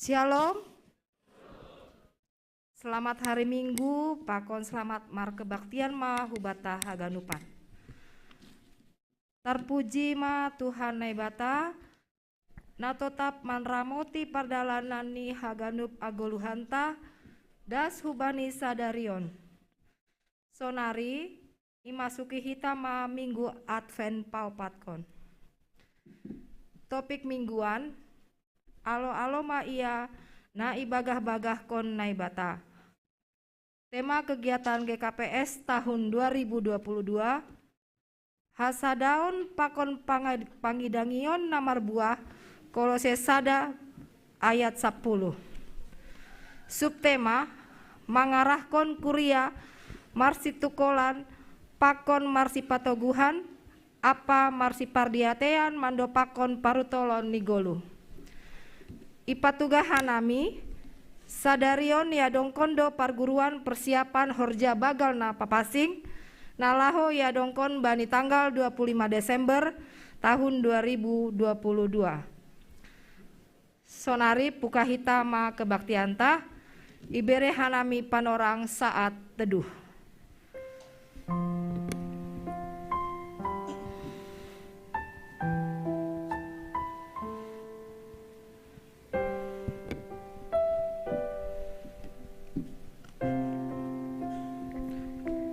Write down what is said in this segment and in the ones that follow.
Shalom. Selamat hari Minggu, pakon selamat mar kebaktian ma hubata haganupan. Terpuji ma Tuhan naibata, na tetap manramoti pardalanan ni haganup agoluhanta, das hubani sadarion. Sonari, imasuki hita ma minggu Advent paupatkon. Topik mingguan, alo ma ia na ibagah-bagah kon naibata. Tema kegiatan GKPS tahun 2022, hasadaon pakon pangidangion namar buah Kolose sada ayat 10. Subtema mangarahkon kuria marsi tukolan pakon marsi patoguhan apa marsi pardiatean mando pakon parutolon nigolu. Ipatugahan nami sadarion ya dongkondo parguruan persiapan horja bagal na papasing nalaho ya dongkon bani tanggal 25 Desember tahun 2022. Sonari pukahita ma kebaktianta ibere hanami panorang saat teduh.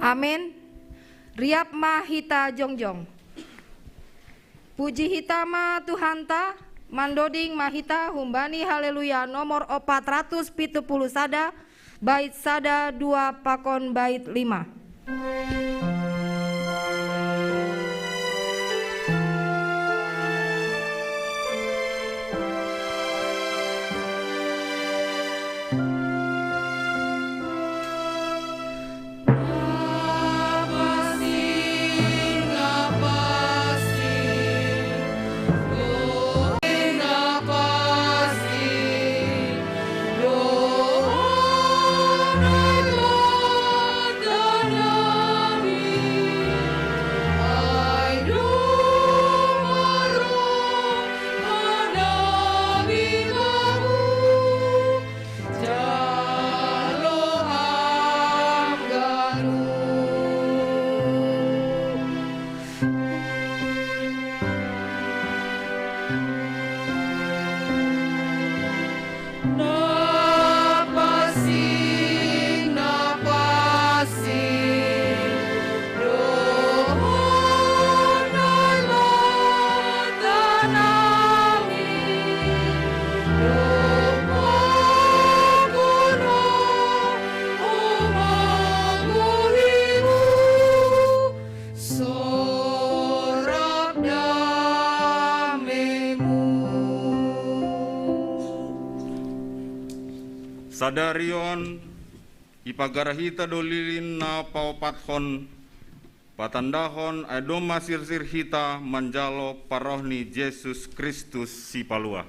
Amin. Riap ma hita jongjong. Puji hita ma Tuhanta, mandoding ma hita humbani haleluya nomor 470 sada, bait sada 2 pakon bait 5. Sadarion ipagarahita dolilin na paupathon patandahon adoma sirsir hita manjalo parohni Yesus Kristus si palua.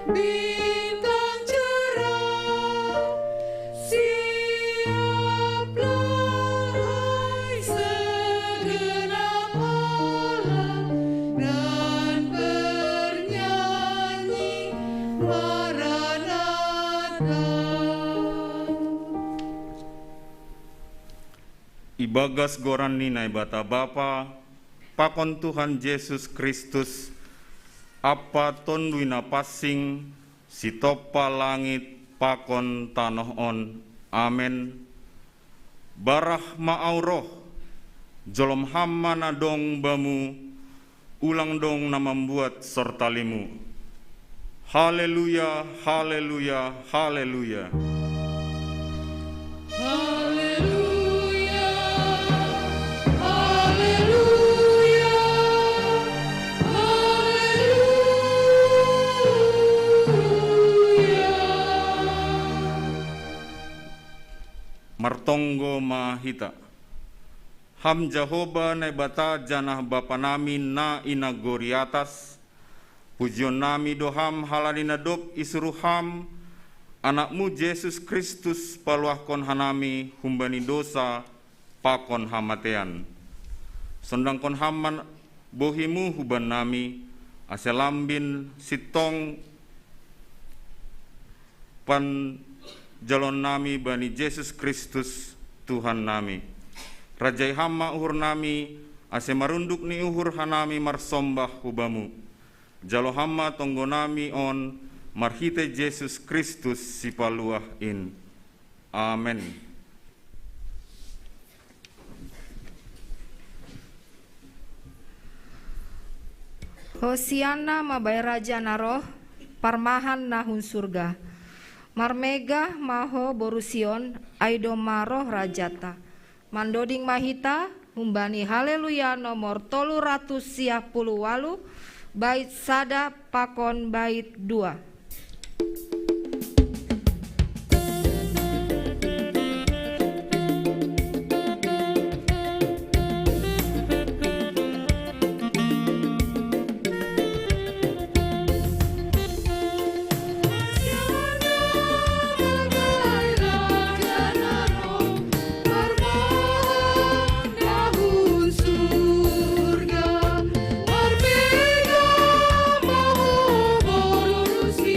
bintang cerah, siaplah segenap alam dan bernyanyi Maranatha. Ibagas goran ninai bata Bapa, pakon Tuhan Yesus Kristus, apa tonduina passing, sitopa langit, pakon tanoh on, amen. Barah ma'auroh, jolom hamma na dong bamu, ulang dong na membuat sortalimu. Haleluya, haleluya, haleluya. Haleluya, haleluya, haleluya. Martonggo mahita. Ham Jehovah na bata janah bapa nami na inagori atas. Pujion nami doham halalina dop isuruham. Anakmu Yesus Kristus paluahkon hanami humbani dosa pakon hamatean. Sondangkon haman bohimu huban nami aselambin sitong pan jalon nami bani Yesus Kristus Tuhan nami. Rajai hama uhur nami ase marunduk ni uhur hanami marsombah hubamu. Jalo hama tonggo nami on marhite Yesus Kristus si paluah in. Amen. Hosiana mabai raja naroh, parmahan nahun surga. Marmega maho borusion, aido maroh rajata. Mandoding mahita, humbani haleluya nomor 358, bait sada pakon bait 2. Surga, berbeda mau berusia.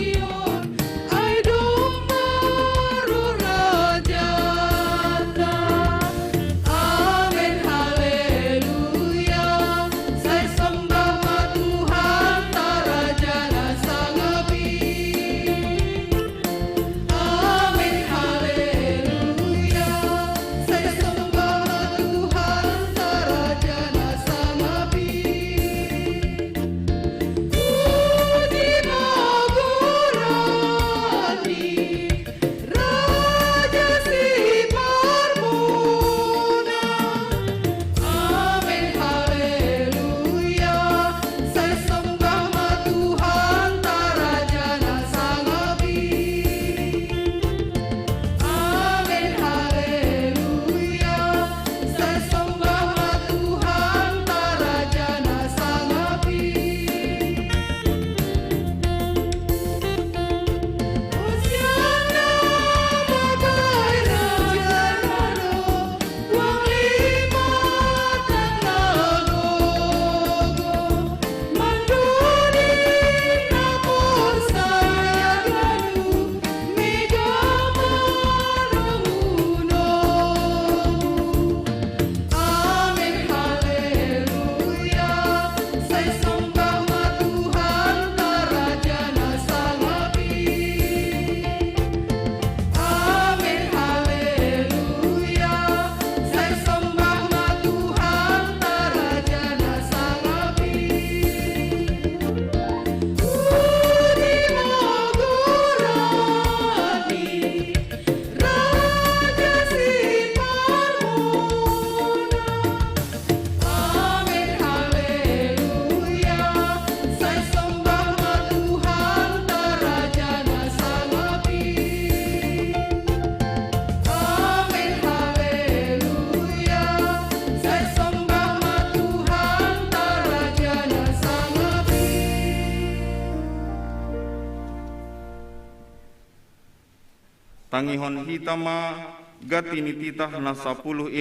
Tangihon hitama gatini titah na 10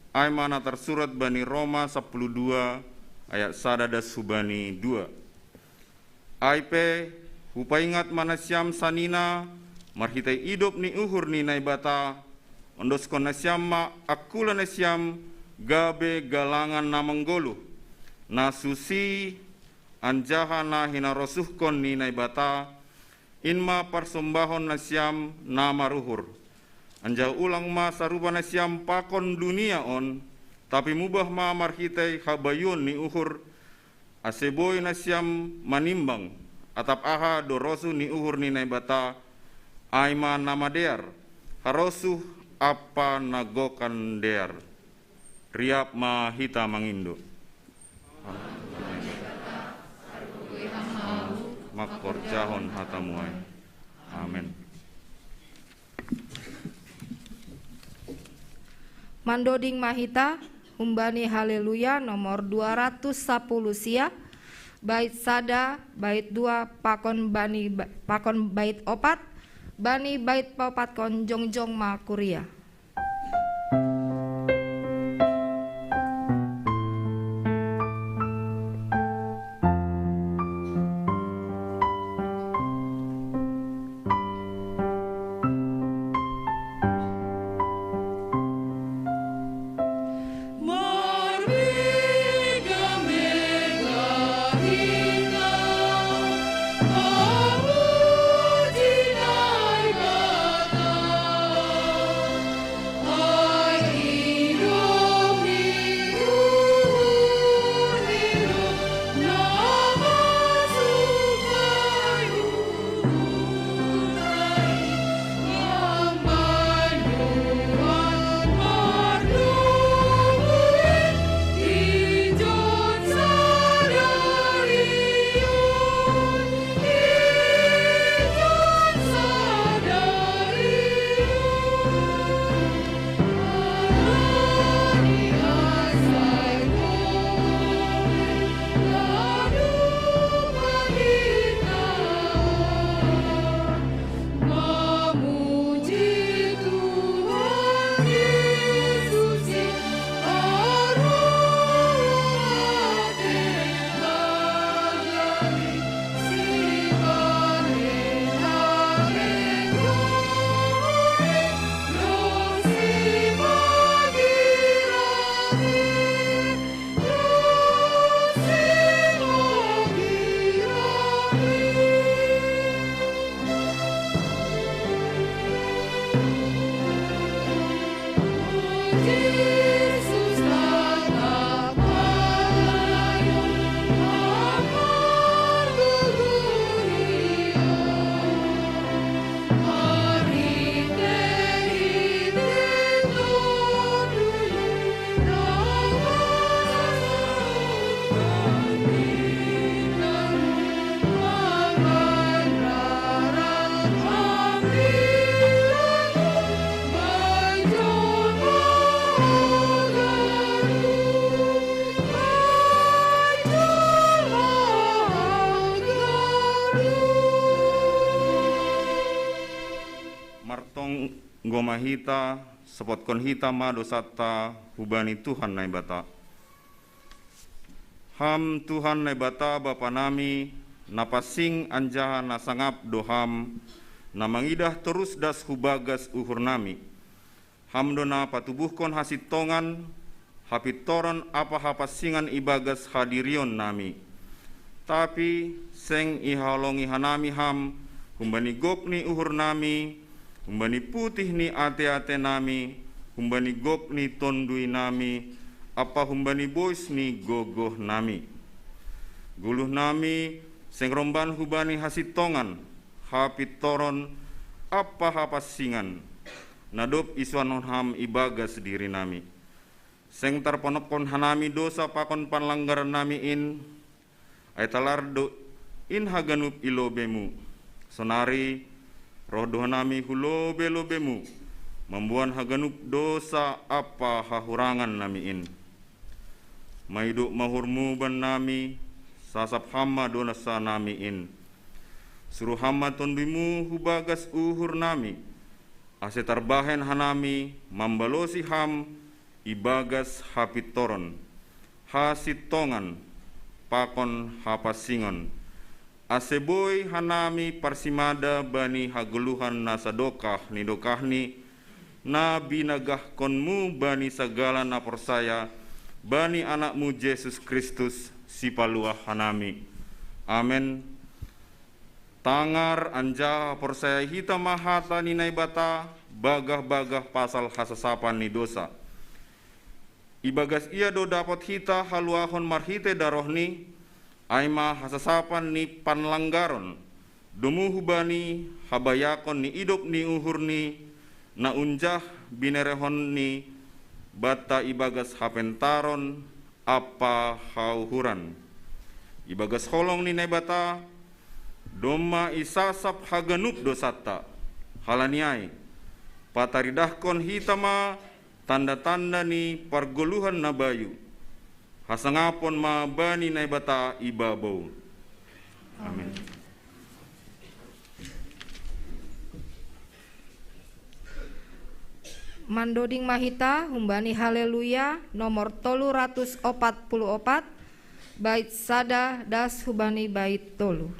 ay mana tersurat bani Roma 12 ayat 1 subani 2. Aipe hupaingat manasyam sanina marhitai idop ni uhur ni naibata ondoskon nasyam ma akula nasyam gabe galangan namanggolu na susi anjaha na hinarosuhkon ni naibata inma parsombahon nasyam nama ruhur anja ulang ma sarupa nasyam pakon dunia on tapi mubah ma marhitai habayun ni uhur aseboy nasyam manimbang atap aha dorosu ni uhur ni naibata aima nama dear harosuh apa nagokan dear riap ma hita mangindo makor jahon hatamuai. Amin. Mandoding mahita humbani haleluya nomor 210 sia bait sada bait 2 pakon bait opat bani bait papat kon jongjong ma kuria. Mahita sepotkon hita ma dosata hubani Tuhan naibata. Ham Tuhan naibata Bapa nami napasing anjaha nasangap doham na mangidah terus das hubagas uhur nami. Ham dona patubuhkon hasitongan hapitoron apa hapasingan ibagas hadirion nami. Tapi seng ihalongi hanami ham humbani gokni uhur nami humbani putih ni ate-ate nami, humbani gok ni tondui nami, apa humbani bois ni gogoh nami. Guluh nami, seng romban hubani hasitongan, hapit toron, apa hapasingan, nadop iswanon ham ibagas diri nami. Seng tarponopkon hanami dosa pakon panlanggaran nami in, ay talardo in haganup ilobemu, sonari, roh doa nami hulobe-lobemu, membuan haganup dosa apa hahurangan nami in. Maiduk mahurmu ban nami, sasap hama donasa nami in. Suruh hama tonbimu hubagas uhur nami, ase tarbahen hanami mambalosi ham ibagas hapitoron hasitongan pakon hapasingon ase boy hanami parsimada bani haguluhan nasadokah nidokahni na binagah konmu bani segala na persaya bani anakmu Yesus Kristus si paluah hanami. Amen. Tangar anja persaya hita mahata ninai bata bagah-bagah pasal hasasapan ni dosa. Ibagas ia do dapat hita haluahon marhite darohni aima hasasapan ni panlanggaron dumuhu bani habayakon ni idop ni uhurni na unjah binerehon ni bata ibagas hapentaron apa hauhuran ibagas holong ni nebata doma isasap haganup dosata halaniai pataridahkon hitama tanda-tanda ni pargoluhan nabayu hasangapon ma bani nebata ibabau. Amin. Mandoding mahita humbani haleluya nomor 344 bait sada das hubani bait tolu.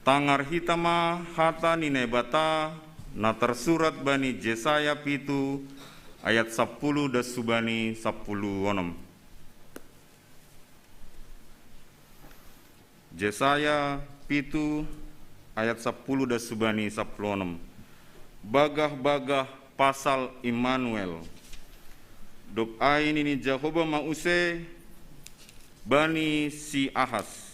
Tangar hitama hata ninebata na tersurat bani Jesaya pitu ayat 10 das subani 10 onom. Jesaya pitu ayat 10 das subani 10 onom. Bagah-bagah pasal Immanuel. Dok ain ini Jehovah mause bani si Ahas.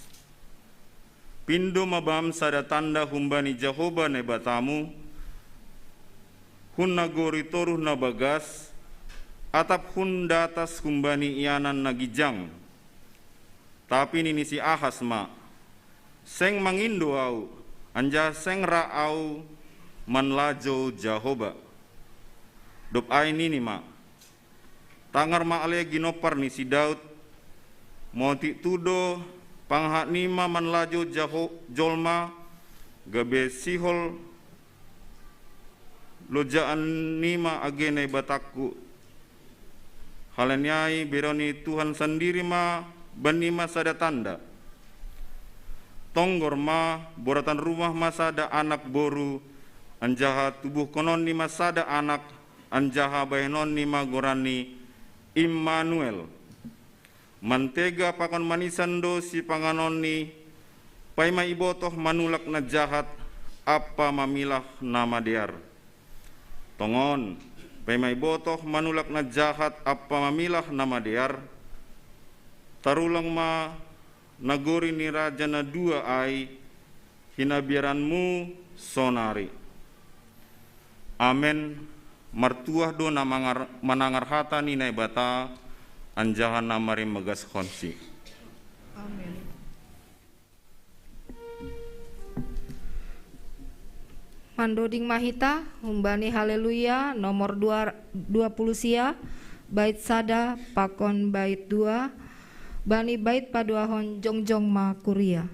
Pindo mabam sada tanda humbani Jehovah ne batamu, hun nagori toruh na bagas, atap hun datas humbani ianan nagijang. Tapi nini si Ahas ma, seng mangindo au, anja seng raau manlajo Jehovah. Dop ai nini ma, tangar ma ale ginopar ni si Daud, moti tudo panghat nima manlajo jolma, gabe sihol lojaan nima agene batakku. Halanyai beroni Tuhan sendiri ma banima sada tanda. Tonggor ma boratan rumah masada anak boru, anjaha tubuh konon ni masada anak, anjaha bahenon ni magorani Immanuel. Mantega pakon manisan do si panganon ni paima ibotoh manulak na jahat apa mamilah nama dear. Tongon paima ibotoh manulak na jahat apa mamilah nama dear. Tarulang ma nagori ni raja na dua ai hinabiaranmu sonari. Amen. Martuah do na manangar hata ni nai bata anjahan namari megas konsi. Amin. Mandoding mahita humbani haleluya nomor 20 sia bait sada pakon bait 2 bani bait paduahon jongjong ma kuria.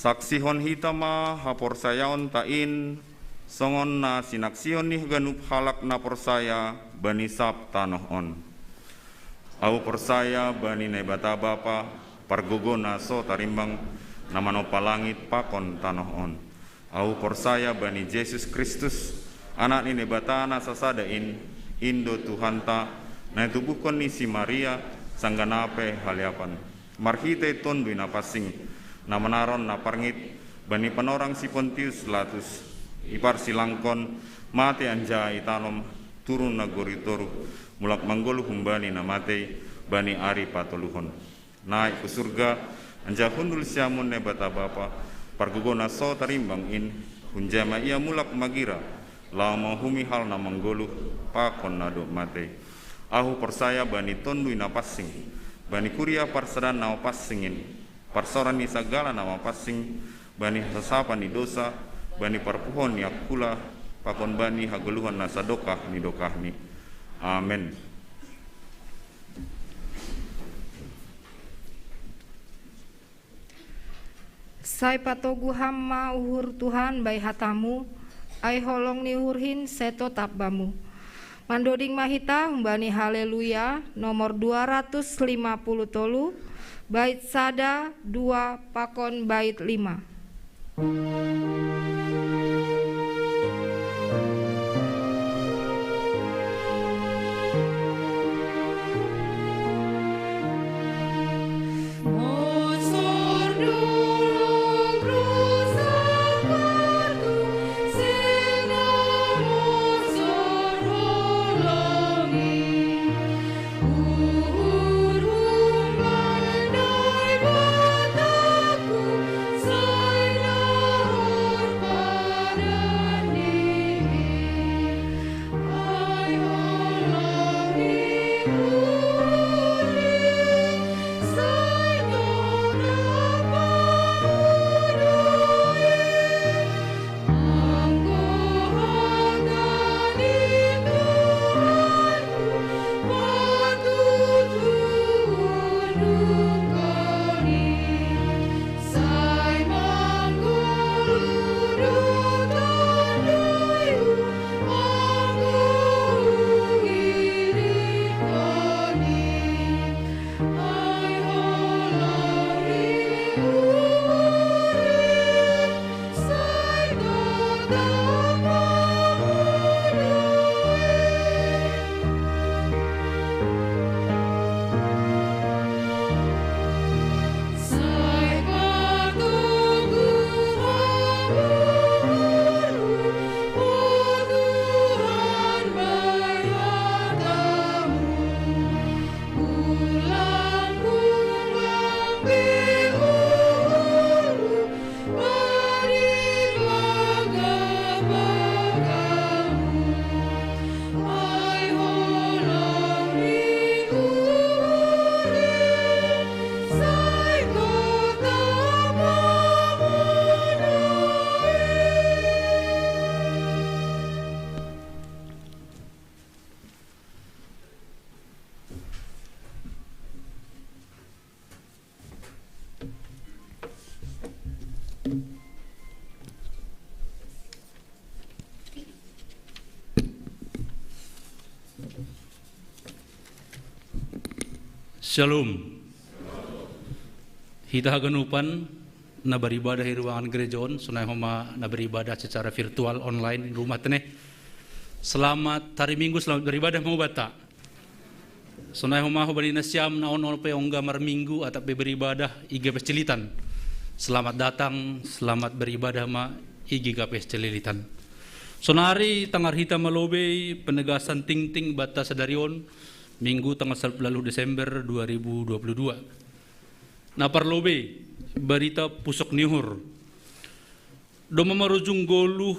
Saksihon hitama hapor sayaon tain songon na sinaksihon nih ganup halak na porsaya bani sap tanoh on. Au porsaya bani nebata bapa pargogona so tarimbang namano palangit pakon tanoh on. Au porsaya bani Yesus Kristus anak ni nebata na sasadain Indo Tuhanta na tubuhkon ni si Maria sangganape haliapan. Marhite tondu na pasing na manaron na parngit bani panorang si Pontius Latus ipar silangkon mate anja itanom turun na goritoru mulak manggolu humbani na mate bani ari patoluhon naik ke surga anja hundul siamun ne bata bapa pargugona so tarimbang in hunjama ia mulak magira lama humi hal na manggolu pakon na do mate ahu persaya bani tondui na passing bani kuria parsadan nama passingin, parsoran ni segala nama passing, bani sasapan ni dosa, bani parpuhon ni akula, pakon bani hageluhan na sadokah ni dokahni. Amin. Sai patogu hamma uhur Tuhan bai hatamu, ai holong ni uhurhin seto tapbamu. Mandoding mahita humbani haleluya nomor 250 bait sada 2 pakon bait 5. Shalom. Hita haganupan na beribadah di ruangan gereja sunai homa na beribadah secara virtual online di rumah teneh. Selamat hari Minggu, selamat beribadah mau bata. Sunai homa ho bari nasyam na on pe ongga mar Minggu atap beribadah iga pescelitan. Selamat datang, selamat beribadah ma iga pescelitan. Sonari tangar hita malobe penegasan ting-ting bata sadarion Minggu tanggal 10 Desember 2022. Na parlobe berita pusok nihur. Doma marujung goluh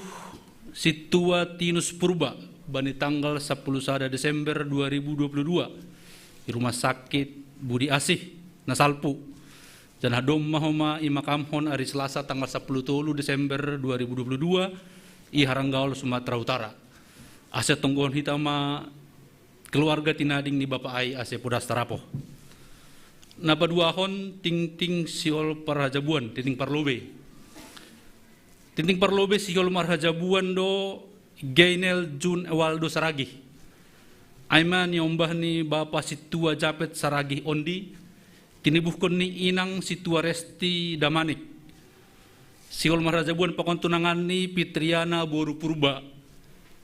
situa tinus purba bani tanggal 10 Desember 2022 di rumah sakit Budi Asih Nasalpu. Dan hadom mahoma imakamhon hari Selasa tanggal 10 Desember 2022 i Haranggaol Sumatera Utara. Aset tonggohon hitama keluarga tinading ni Bapak Ai ase Pudas Tarapo. Na paduahon ting-ting siol Parhajabuan, ting parlobe. Ting parlobe siol Marhajabuan do Gainel Jun Ewaldo Saragi. Aiman yombah ni Bapak Situa Japet Saragi Ondi, tinibuhkon ni Inang Situa Resti Damanik. Siol Marhajabuan pakontunangan ni Pitriana Boru Purba.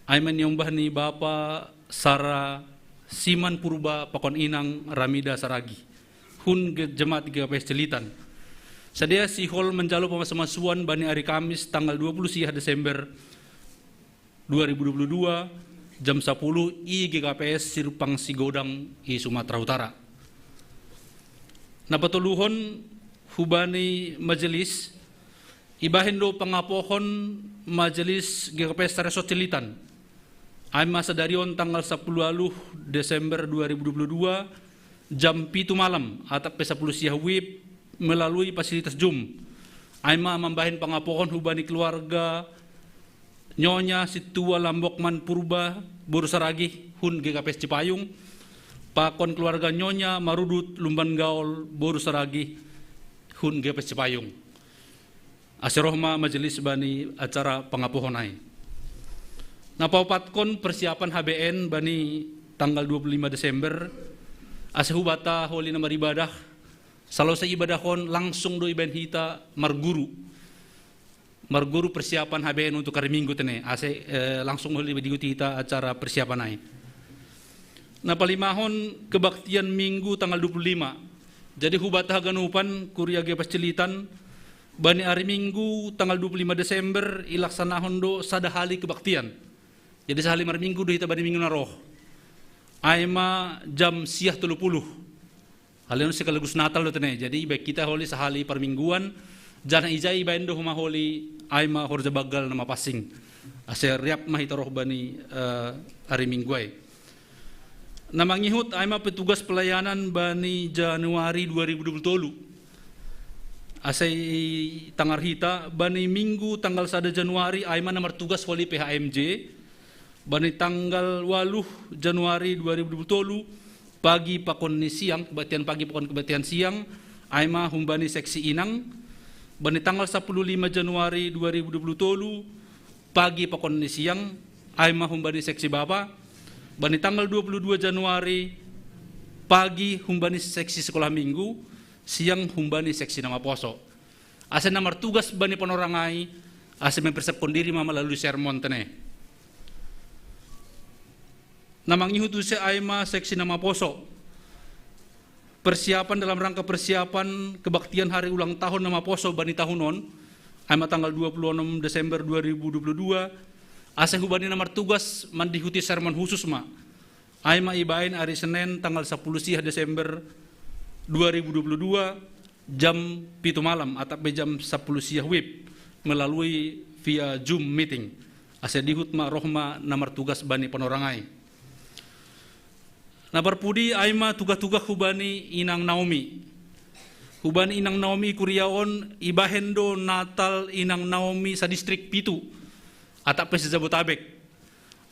Aiman yombah ni Bapak Sara Siman Purba pakon Inang Ramida Saragi hun jemaat GKPS Celitan. Sadia sihol menjalo pemasamasuan bani hari Kamis tanggal 20 Desember 2022 jam 10 i GKPS Sirupang Sigodang i Sumatera Utara. Napatuluhon hubani majelis ibahendo pangapohon majelis GKPS Taresot Celitan. Ay masa darion tanggal 10 Desember 2022 jam 7 malam atap pe 10 siang wib melalui fasilitas Zoom. Aima mambahin pangapohon hubani keluarga Nyonya Situa Lambokman Purba Borusaragi hun GKPS Cipayung, pakon keluarga Nyonya Marudut Lumban Gaul Borusaragi hun GKPS Cipayung. Asirohma majelis bani acara pangapohonai. Napapatkon persiapan HBN bani tanggal 25 Desember asehubata holi nama ibadah salosai ibadahon langsung do iban hita marguru persiapan HBN untuk hari Minggu tene langsung holi diguti hita acara persiapan ai. Nah palimahon kebaktian Minggu tanggal 25. Jadi hubata haganupan kuria GKPS Cilitan bani hari Minggu tanggal 25 Desember ilaksanahon do sadahali kebaktian. Jadi sehali mar Minggu do hita bani Minggu naroh. Aima jam siah 30. Halian sekaligus Natal do tene. Jadi baik kita holi sehali permingguan jana ijai baindo huma holi aima horja bagal nama passing. Ase riap mah hita roh bani hari Minggu ai. Nama ngihut aima petugas pelayanan bani Januari 2020. Asai tangar hita bani Minggu tanggal 1 Januari aima nomor tugas holi PHMJ. Bani tanggal 8 Januari 2020 pagi pakon ni siang kebatian pagi pakon kebatian siang aima humbani seksi Inang. Bani tanggal 15 Januari 2020 pagi pakon ni siang aima humbani seksi Bapa. Bani tanggal 22 Januari pagi humbani seksi sekolah minggu, siang humbani seksi nama poso. Asa nomor tugas bani panorangai asa mempersiapkan diri melalui sermon tene. Namang ihutu se aima seksi nama poso. Persiapan dalam rangka persiapan kebaktian hari ulang tahun nama poso bani tahunon aima tanggal 26 Desember 2022 asa hubani nomor tugas mandihuti sermon khusus ma. Aima ibain hari Senin tanggal 10 siah Desember 2022 jam 7 malam atau jam 10 siah wib melalui via Zoom meeting. Asa dihut ma rohma nomor tugas bani panorangai. Nah berpudi aima tugas-tugas hubani Inang Naomi. Hubani Inang Naomi kuriaon ibahendo Natal Inang Naomi sa distrik Pitu atap sa Jabotabek.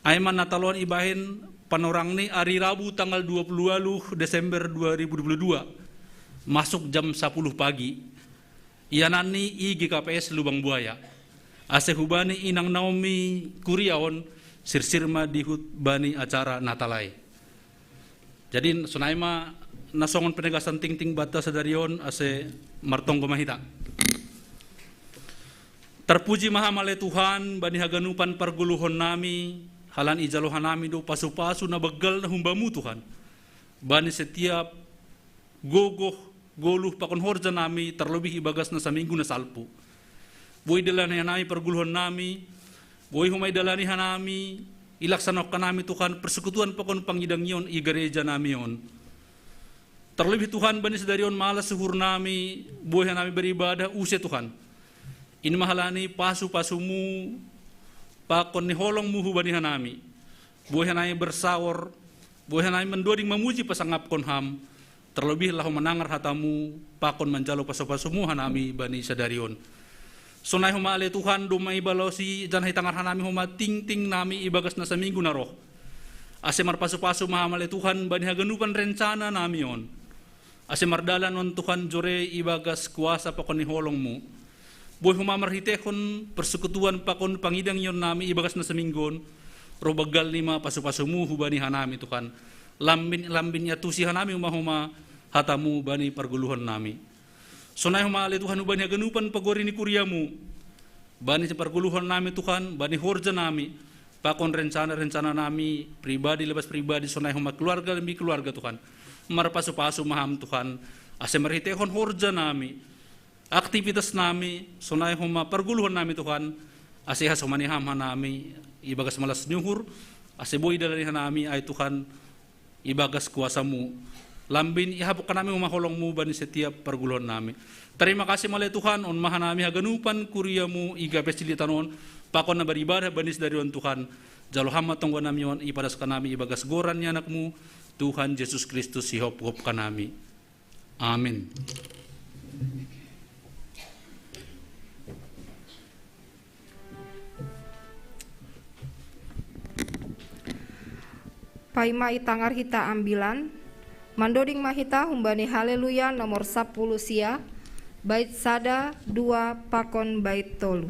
Aima Natalon ibahen panorang ni hari Rabu tanggal 20 Desember 2022 masuk jam 10 pagi. Ianani GKPS Lubang Buaya. Ase hubani Inang Naomi kuriaon sirsirma dihut bani acara Natalai. Jadi sunaima nasongon penegasan ting-ting bata sadarion ase martong mahita. Terpuji maha male Tuhan bani haganupan parguluhon nami halan ijalohan nami do pasu-pasu na begal na humbamu Tuhan. Bani setiap gogoh goluh pakon horja nami terlebih ibagas na sa minggu na salpu. Boy dalani hanami parguluhon nami, boy humay dalani hanami ilaksanok ka nami Tuhan persekutuan pakon pangidang yon i gereja nami yon. Terlebih Tuhan bani sedarion malas suhur nami buhay nami beribadah use Tuhan. Ini mahalani pasu-pasumu pakon ni holong muhu bani hanami. Buhay nami bersawor, buhay nami mendoding memuji pasangap kon ham. Terlebih lahu menangar hatamu pakon manjalo pasu-pasumu hanami bani sedarion. Sunai huma ale Tuhan dumai balosi janai tangar hanami huma ting-ting nami ibagas na sa minggu na roh. Ase marpasu-pasu mahamale Tuhan bani haganupan rencana nami on. Ase mardalan on Tuhan jore ibagas kuasa pakon ni holongmu. Boy huma marhitehon persekutuan pakon pangidang yon nami ibagas na sa minggon. Robagal lima pasu-pasumu hubani hanami Tuhan. Lambin yatusi hanami huma hatamu bani parguluhan nami. Sunai huma ale Tuhan ubani haganupan pagori ni kuriamu. Bani sa parguluhan nami Tuhan, bani horja nami. Pakon rencana-rencana nami, pribadi lepas pribadi, sunai huma keluarga lebih keluarga Tuhan. Marpasu-pasu maham Tuhan. Ase marhitehon horja nami. Aktivitas nami, sunai huma parguluhan nami Tuhan. Ase hasumani ham nami, ibagas malas nyuhur. Ase boy dalani nami ay Tuhan, ibagas kuasamu. Lambin ihabuk kami umaholongmu bani setiap perguluhan nami. Terima kasih malay Tuhan on maha nami haganupan kuriamu GKPS Cilitanon pakon na beribadah banis dari on Tuhan. Jalo hama tonggo nami on ipadas kanami ibagas goran ni anakmu Tuhan Yesus Kristus sihop-hop kanami. Amin. Paima itangar hita ambilan, mandoding mahita humbani haleluya nomor 10 sia, bait sada 2 pakon bait tolu.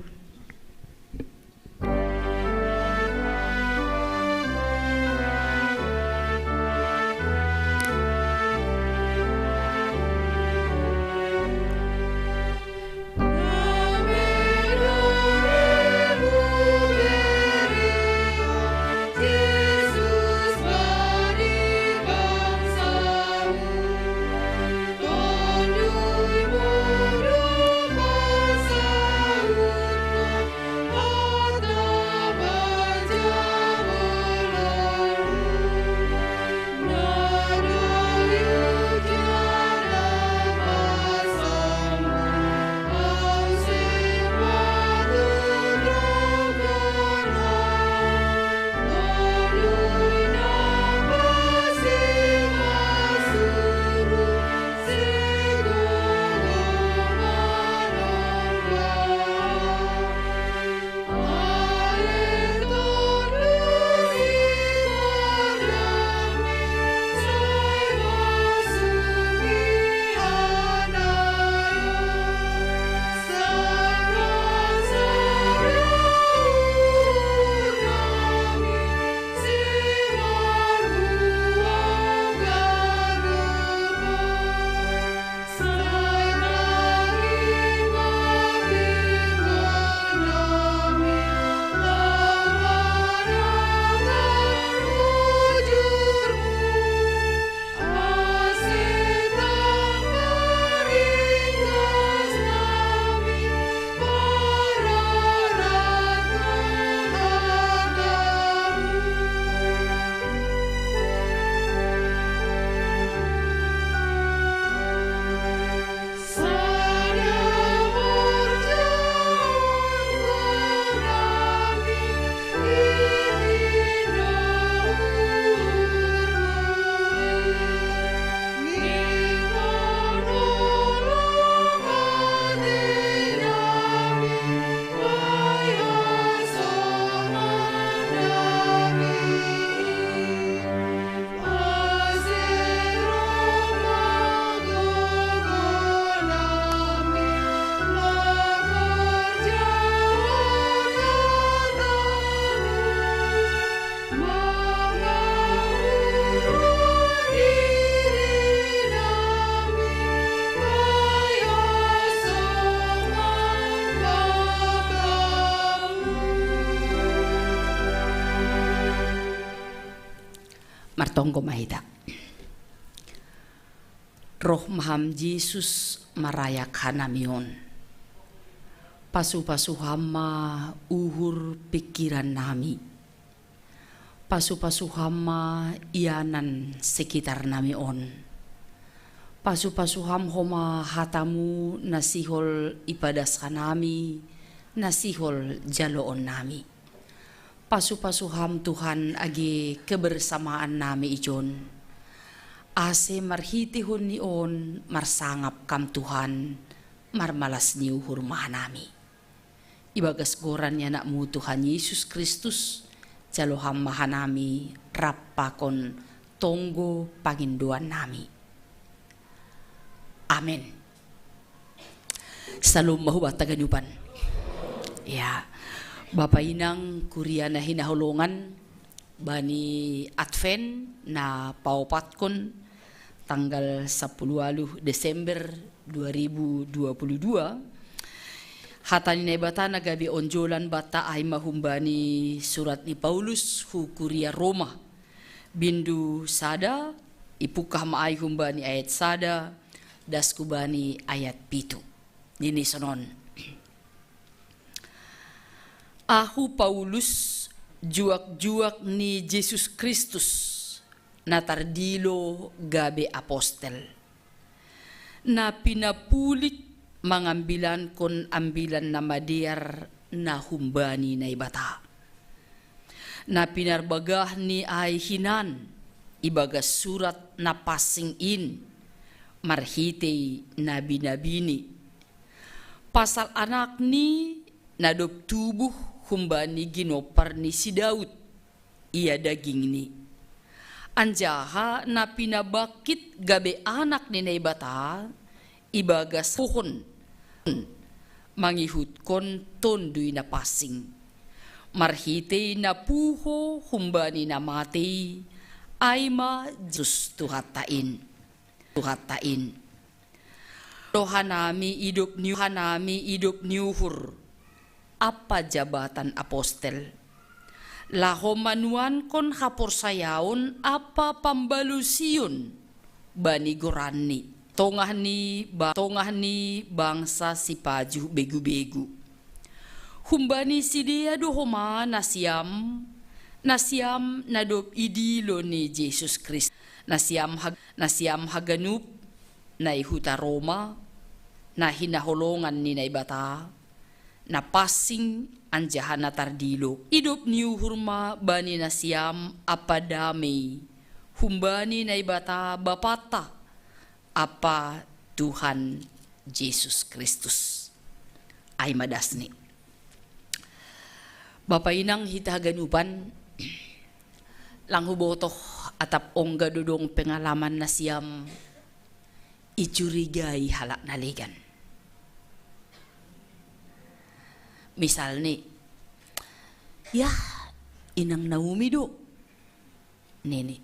Martonggo mahita. Roh maham Yesus marayak hanamion. Pasu-pasu hama uhur pikiran nami. Pasu-pasu hama ianan sekitar nami on. Pasu-pasu ham homa hatamu nasihol ibadas kanami, nasihol jaloon nami. Pasu-pasu ham Tuhan agi kebersamaan nami ijon. Ase marhitihon ni on marsangap kam Tuhan, marmalas ni uhur nami. Ibagas goran niya nakmu Tuhan Yesus Kristus, jaloham mahanami, rapakon tonggo panginduan nami. Amen. Salum mahubat taganyupan. Ya. Bapak Inang Kuriana hinahulungan bani Advent na paupatkon tanggal 10 Desember 2022 hatani nebata nagabi onjolan bata ay mahumbani surat ni Paulus hu Kuria Roma bindu sada ipukah maay humbani ayat sada das kubani ayat 7 nini sonon. Aku Paulus juak-juak ni Yesus Kristus natardilo gabe apostel na pinapulik mangambilan kon ambilan na madiar na humbani na ibata na pinarbagah ni ay hinan ibaga surat na passing in marhite nabi-nabi ni. Pasal anak ni nadop tubuh humbani ginopar ni si Daud, iya daging ni. Anjaha na pinabakit gabe anak ni naibata, ibaga suhon, mangihut kon tondoy na passing. Marhite na puho humbani na mati, ay ma Jesus tuhatain. Rohanami idop niuhur, apa jabatan apostel. Lahomanuan kon haporsayaon apa pambalusion bani gorani. Tongah ni bangsa si paju begu-begu. Humbani si dia dohoma nasiam nadop idilo ni Jesus Kristus. Nasiam haganup na ihuta Roma na hinaholongan ni naibata na passing anjahan na tardilo. Idop niu hurma bani nasiam apadami humbani naibata bapata apa Tuhan Yesus Kristus ay madasni. Bapak inang hitaganupan lang hubotoh atap ongga dodong pengalaman na siyam icurigai halak naligan. Misal ni, ya inang Naomi do, nini.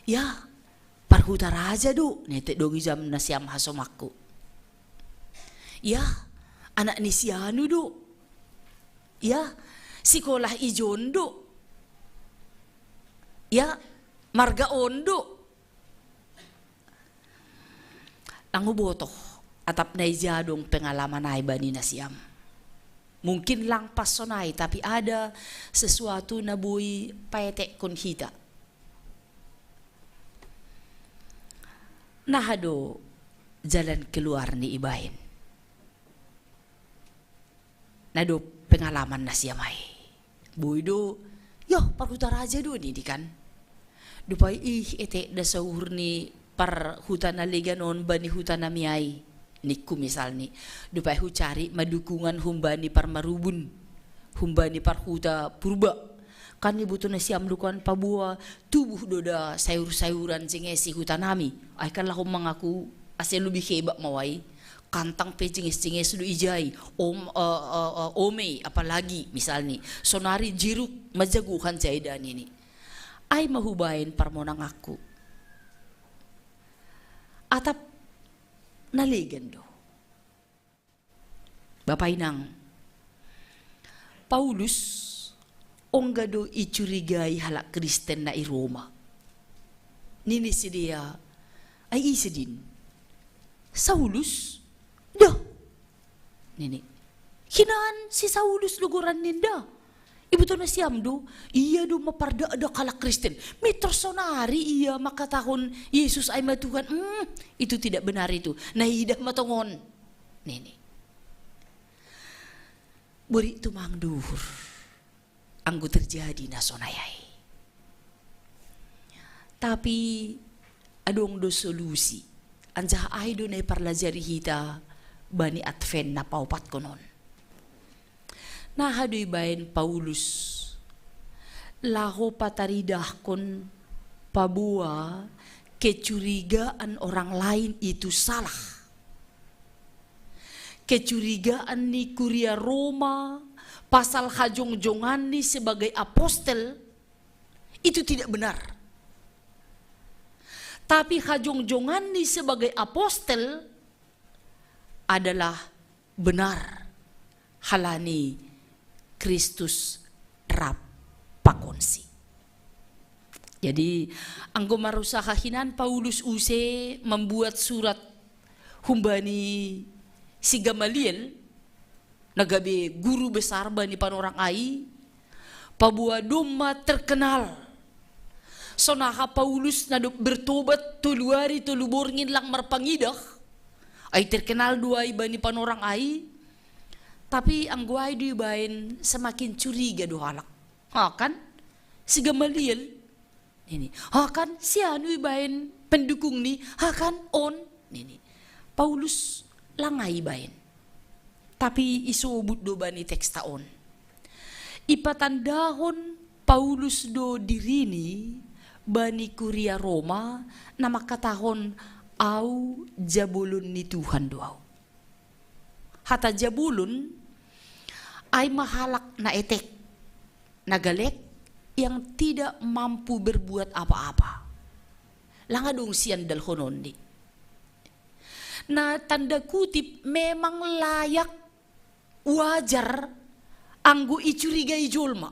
Ya parhuta raja do, nete dongi jam na siyam hasomakku. Ya anak ni sianu do, ya sikolah ijondo, ya marga ondo. Nangubotoh atap na ijadong pengalaman ay bani na siyam. Mungkin lang pasonay tapi ada sesuatu na buhay paetek kon hita. Nahado jalan keluar ni ibahin. Nado pengalaman na siyam ay. Buhay do, yo parhuta raja do ni kan. Dupay ete da sahur ni par hutan na liganon bani hutan na miyay. Niku misal ni. Dupay hu cari madukungan humbani par marubun. Humbani par huta purba. Kan ni buto na siyam dukan pabua tubuh doda sayur-sayuran jengesi hutan nami. Ay kan lahom mangaku ase lebih hebat mawai. Kantang pe jengis-jengis du ijay. Ome apalagi misal ni. Sonari jiruk majaguhan jaydan ini. Ay mahubayin parmonang aku. Atap naligan do. Bapak inang, Paulus ongga do icurigai halak Kristen na i Roma. Nini si dia ay isidin. Saulus, dah. Nini, hinaan si Saulus luguran ninda. Ibu to na siyam do, iya do maparda-ada kalak Kristen. Mitrosonari iya makatahon Yesus ay matuhan. Itu tidak benar itu. Nahidah matongon. Nini. Buri tumang duhur. Anggo terjadi na sonayay. Tapi adong do solusi. Anjah ay do na iparlajari hita bani Advent na paupat konon. Nahadoy bayan Paulus laho pataridah kon pabua kecurigaan orang lain itu salah. Kecurigaan ni Kuria Roma pasal hajong-jongan ni sebagai apostel itu tidak benar. Tapi hajong-jongan ni sebagai apostel adalah benar. Halani Kristus rap pakonsi. Jadi anggo marusaha hinan Paulus use membuat surat humbani si Gamaliel nagabe guru besar bani panorang ai pabua doma terkenal. Sonaha Paulus nadok bertobat tuluari tuluborngin lang marpangidah ay terkenal duai bani panorang ai. Tapi ang guay di bain semakin curiga do halak. Ha kan? si Gamaliel nini hakan si anu ibain pendukung ni hakan on nini Paulus langai bain tapi isobut do bani teks taon ipatandahon Paulus do dirini bani kuria Roma nama katahon au jabulun ni Tuhan doau hata jabulun ay mahalak na etek nagalek yang tidak mampu berbuat apa-apa. Langadong siyan dalhonon di. Na tanda kutip memang layak wajar anggo icurigai jolma.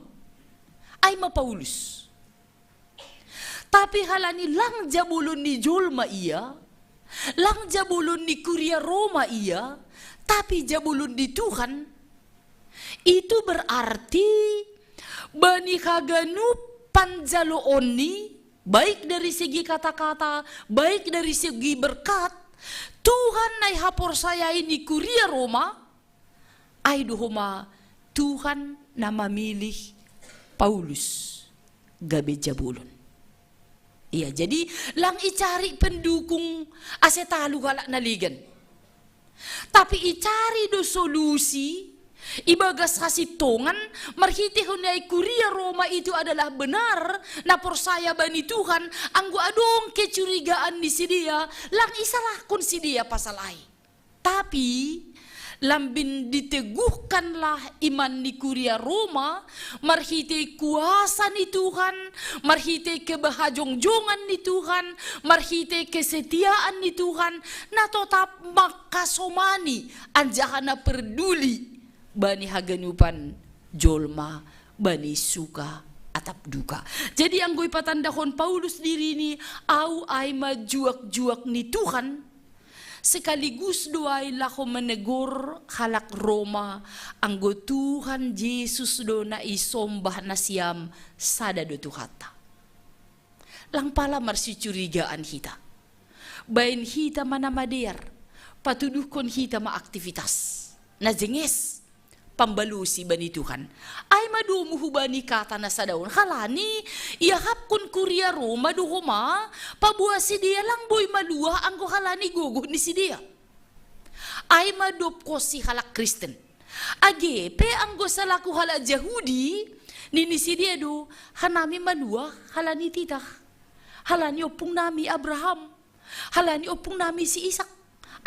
Ay Paulus. Tapi halani lang jabulon ni jolma iya, lang jabulon ni kuria Roma iya, tapi jabulon di Tuhan, itu berarti bani kaganup panjaloon ni baik dari segi kata-kata, baik dari segi berkat, Tuhan nai hapor saya ini kuria Roma, ay dohoma Tuhan nama milih Paulus gabe jabulon. Iya, jadi lang icari pendukung asetalu galak naligan. Tapi icari do solusi ibagas kasitongan marhiti hunay kuria Roma itu adalah benar na persaya bani Tuhan anggo adong kecurigaan di si dia lang isalahkon si dia pasal ay tapi lambin diteguhkanlah iman ni kuria Roma marhiti kuasa ni Tuhan marhiti kebahajongjongan ni Tuhan marhiti kesetiaan ni Tuhan na tetap makasomani anjahan na peduli bani haganupan jolma bani suka atap duka. Jadi ang goy patandahon Paulus diri ni au ay majuak-juak ni Tuhan sekaligus doay lako menegur halak Roma anggo Tuhan Yesus do na isombah na siyam sada do tuhata. Lang pala marsicurigaan hita. Bain hita manamadear patuduhkon hita maaktivitas na jenges pambalusi bani Tuhan ay madumuhu bani kata na sa daon halani iahap kun kuria Roma duhuma pabuha si dia lang boy maluah anggo halani gogo ni si dia ay madop ko si halak Kristen age pe anggo salaku halak Yahudi ni si dia do hanami maluah halani titah halani opung nami Abraham halani opung nami si Ishak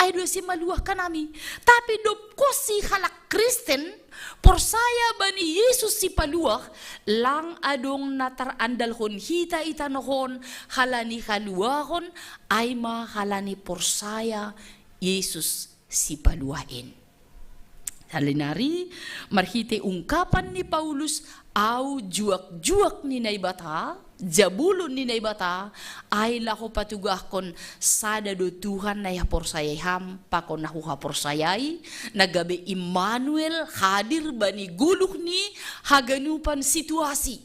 ay do si maluah kanami tapi dop ko si halak Kristen persaya bani Yesus si paluah lang adong natarandalhon hita itanohon halani haluahon ay mahalani persaya Yesus si paluahin. Halinari marhite ungkapan ni Paulus au juak-juak ni naibata jabulon ni naibata ay lako patugahkon sada do Tuhan na yaporsayay ham pakon nahuha porsayay nagabe Immanuel hadir bani guluh ni haganupan situasi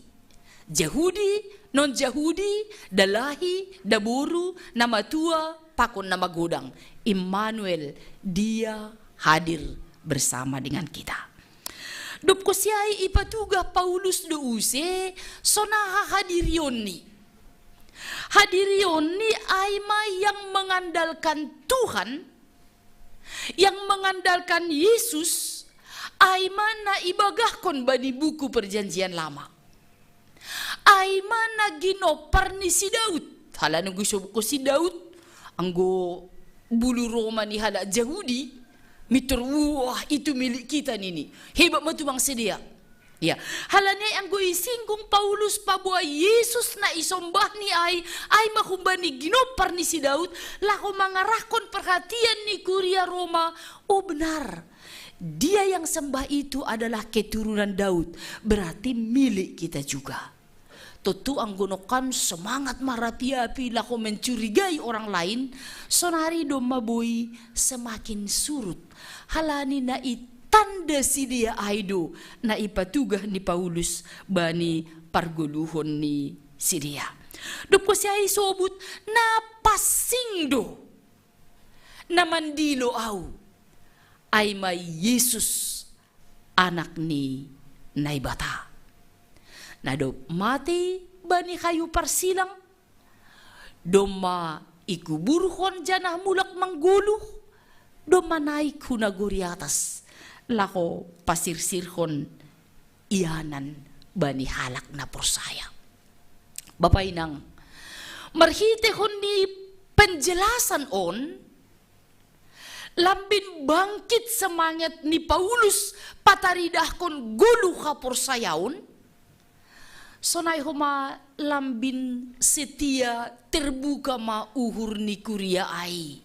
Yahudi non Yahudi dalahi daburu namatua pakon namagodang Immanuel dia hadir bersama dengan kita. Dop ko siya'y ipatuga Paulus do use so nahahadirion ni. Hadirion ni ay yang mengandalkan Tuhan, yang mengandalkan Yesus, ay na ibagahkon bani buku perjanjian lama. Ay na ginopar ni si Daud. Hala nung gusto ko si Daud, anggo bulu Roma ni hala Yahudi, mitur wah itu milik kita nini hebat matubang sedia ya halanya ang guisingkong Paulus pabuay Yesus na isombah ni ay makumbani ginopar ni si Daud lako mangarahkon perhatian ni kuria Roma oh benar dia yang sembah itu adalah keturunan Daud berarti milik kita juga. Tentu anggonokan semangat marapi-api lako mencurigai orang lain sonari do maboy semakin surut halani na itanda si dia aido na ipatugah ni Paulus bani parguluhon ni si dia do ko siya isobut na pasingdo na mandilo au ay may Yesus anak ni naibata Nadop mati bani kayu parsilang. Doma ikuburhon janah mulak mangguluh. Doma naik hunaguri atas. Lako pasirsirhon iyanan bani halak na persaya. Bapak inang, marhitehon ni penjelasan on, lambin bangkit semangat ni Paulus pataridahkon gulu ka persayaon, sonay huma lambin setia terbuka ma uhur ni kuria ai,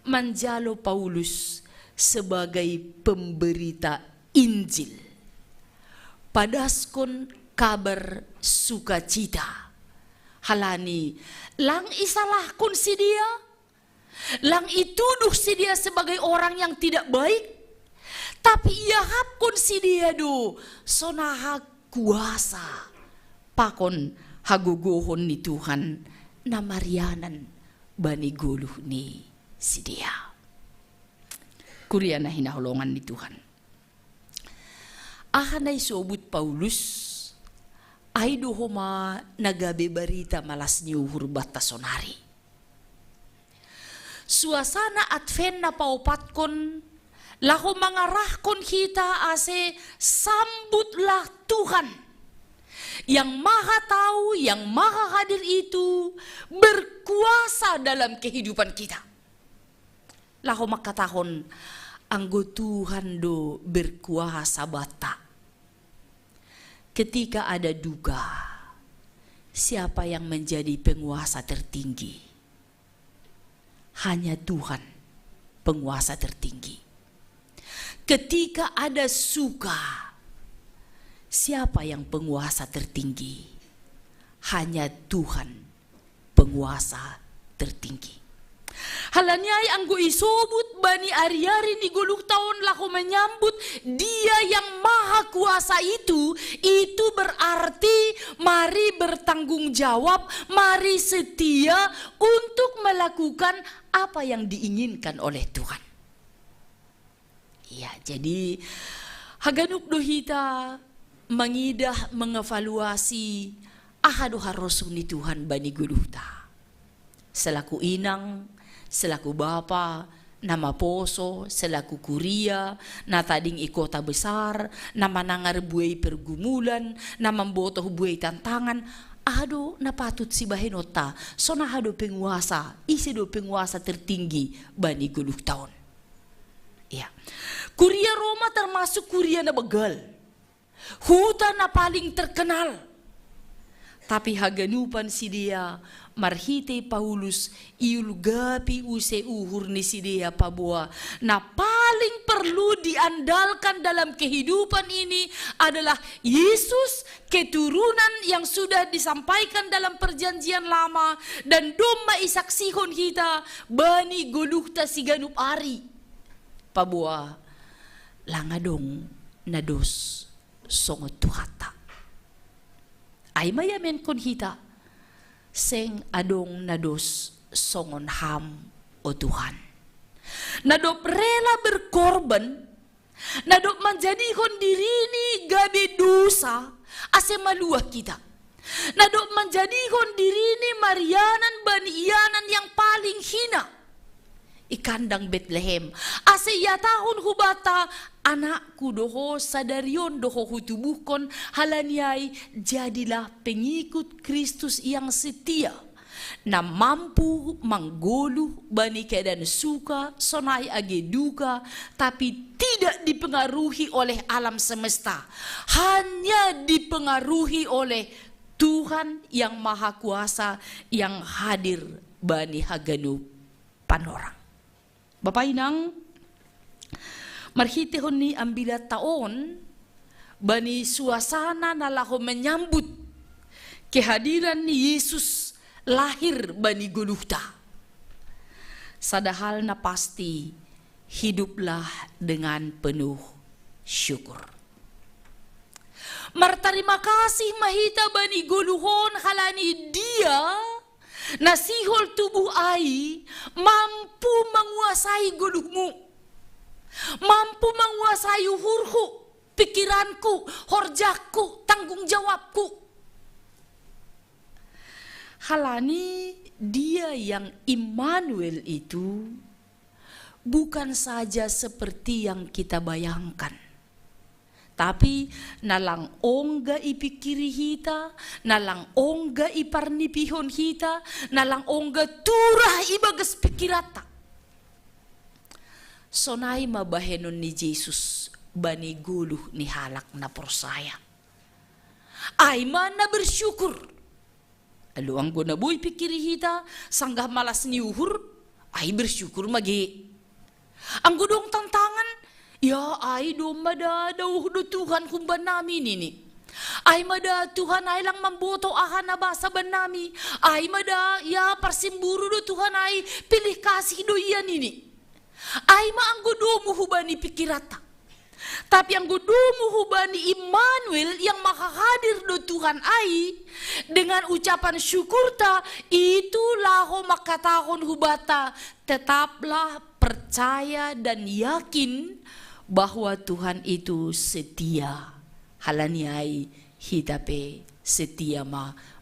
manjalo Paulus sebagai pemberita Injil, padaskon kabar sukacita, halani lang isalahkon si dia, lang ituduh si dia sebagai orang yang tidak baik, tapi ia hapkon si dia do sonaha kuasa pakon hagugohon ni Tuhan na marianan bani guluh ni si dia. Kuria na hinahulongan ni Tuhan. Ahanay sobut Paulus ay dohoma nagabe barita malas ni uhur bata sonari. Suasana Advent na paupatkon lahu mangarahkon kita ase sambutlah Tuhan yang maha tahu, yang maha hadir itu berkuasa dalam kehidupan kita. Lahu makatahon anggo Tuhan do berkuasa bata. Ketika ada duka, siapa yang menjadi penguasa tertinggi? Hanya Tuhan, penguasa tertinggi. Ketika ada suka, siapa yang penguasa tertinggi? Hanya Tuhan, penguasa tertinggi. Halanyai anggo isobut bani ari-ari ni guluh tahun lahu menyambut dia yang maha kuasa itu berarti mari bertanggung jawab, mari setia untuk melakukan apa yang diinginkan oleh Tuhan. Ya, jadi haganuk dohita mengidah mengevaluasi ahadu harosun ni Tuhan bani guluh ta. Selaku inang, selaku bapa, nama poso, selaku kuria, na tading ikota besar, na manangar buay pergumulan, na mambotoh buay tantangan, ahado na patut si bahenota, so na hado penguasa, isi do penguasa tertinggi bani guluh tahun. Ya. Kuria Roma termasuk kuria na begal, hutan na paling terkenal. Tapi haganupan si dia marhite Paulus iulgapi use uhur ni si dia pabua na paling perlu diandalkan dalam kehidupan ini adalah Yesus, keturunan yang sudah disampaikan dalam perjanjian lama dan doma isaksihon kita bani guluh ta siganup ari pabua langadong nados songot tuhata. Ay mayamen kon hita seng adong nados songon ham o Tuhan. Nadop rela berkorban, nadop menjadikan diri ni gabe dosa ase maluah kita. Nadop menjadikan diri ni marianan bani iyanan yang paling hina. Ikandang Bethlehem ase ya tahun hubata anakku doho sadarion doho hutubuhkon halaniai jadilah pengikut Kristus yang setia na mampu manggoluh bani keadaan suka sonai age duka tapi tidak dipengaruhi oleh alam semesta, hanya dipengaruhi oleh Tuhan yang maha kuasa yang hadir bani haganu panorang. Bapak inang, marhitehon ni ambila taon bani suasana na lahu menyambut kehadiran ni Yesus lahir bani guluhta. Sadahal na pasti hiduplah dengan penuh syukur. Martarima kasih mahita bani guluhon halani dia nasihol tubuh ai mampu menguasai guluhmu, mampu menguasai uhurhu, pikiranku, horjaku, tanggung jawabku. Halani dia yang Immanuel itu bukan saja seperti yang kita bayangkan, tapi nalang ongga ipikiri hita, nalang ongga iparnipihon hita, nalang ongga turah ibagas pikirata. Sonai mabahenon ni Jesus bani guluh ni halak na persaya. Ay mana bersyukur. Lalu ang gunaboy pikiri hita, sanggah malas ni uhur, ay bersyukur magi. Ang gudong tantangan, ya ay madadaw do Tuhan kumban namin ini. Ay mada Tuhan ay lang mamboto ahan na basa ban nami. Ay mada ya parsimburu do Tuhan ay pilih kasih do iyan ini. Ay ang gudomo hubani pikirata. Tapi ang gudomo hubani Immanuel yang makahadir do Tuhan ay dengan ucapan syukur ta itulah ho makatakon hubata tetaplah percaya dan yakin bahwa Tuhan itu setia. Halaniai hitape setia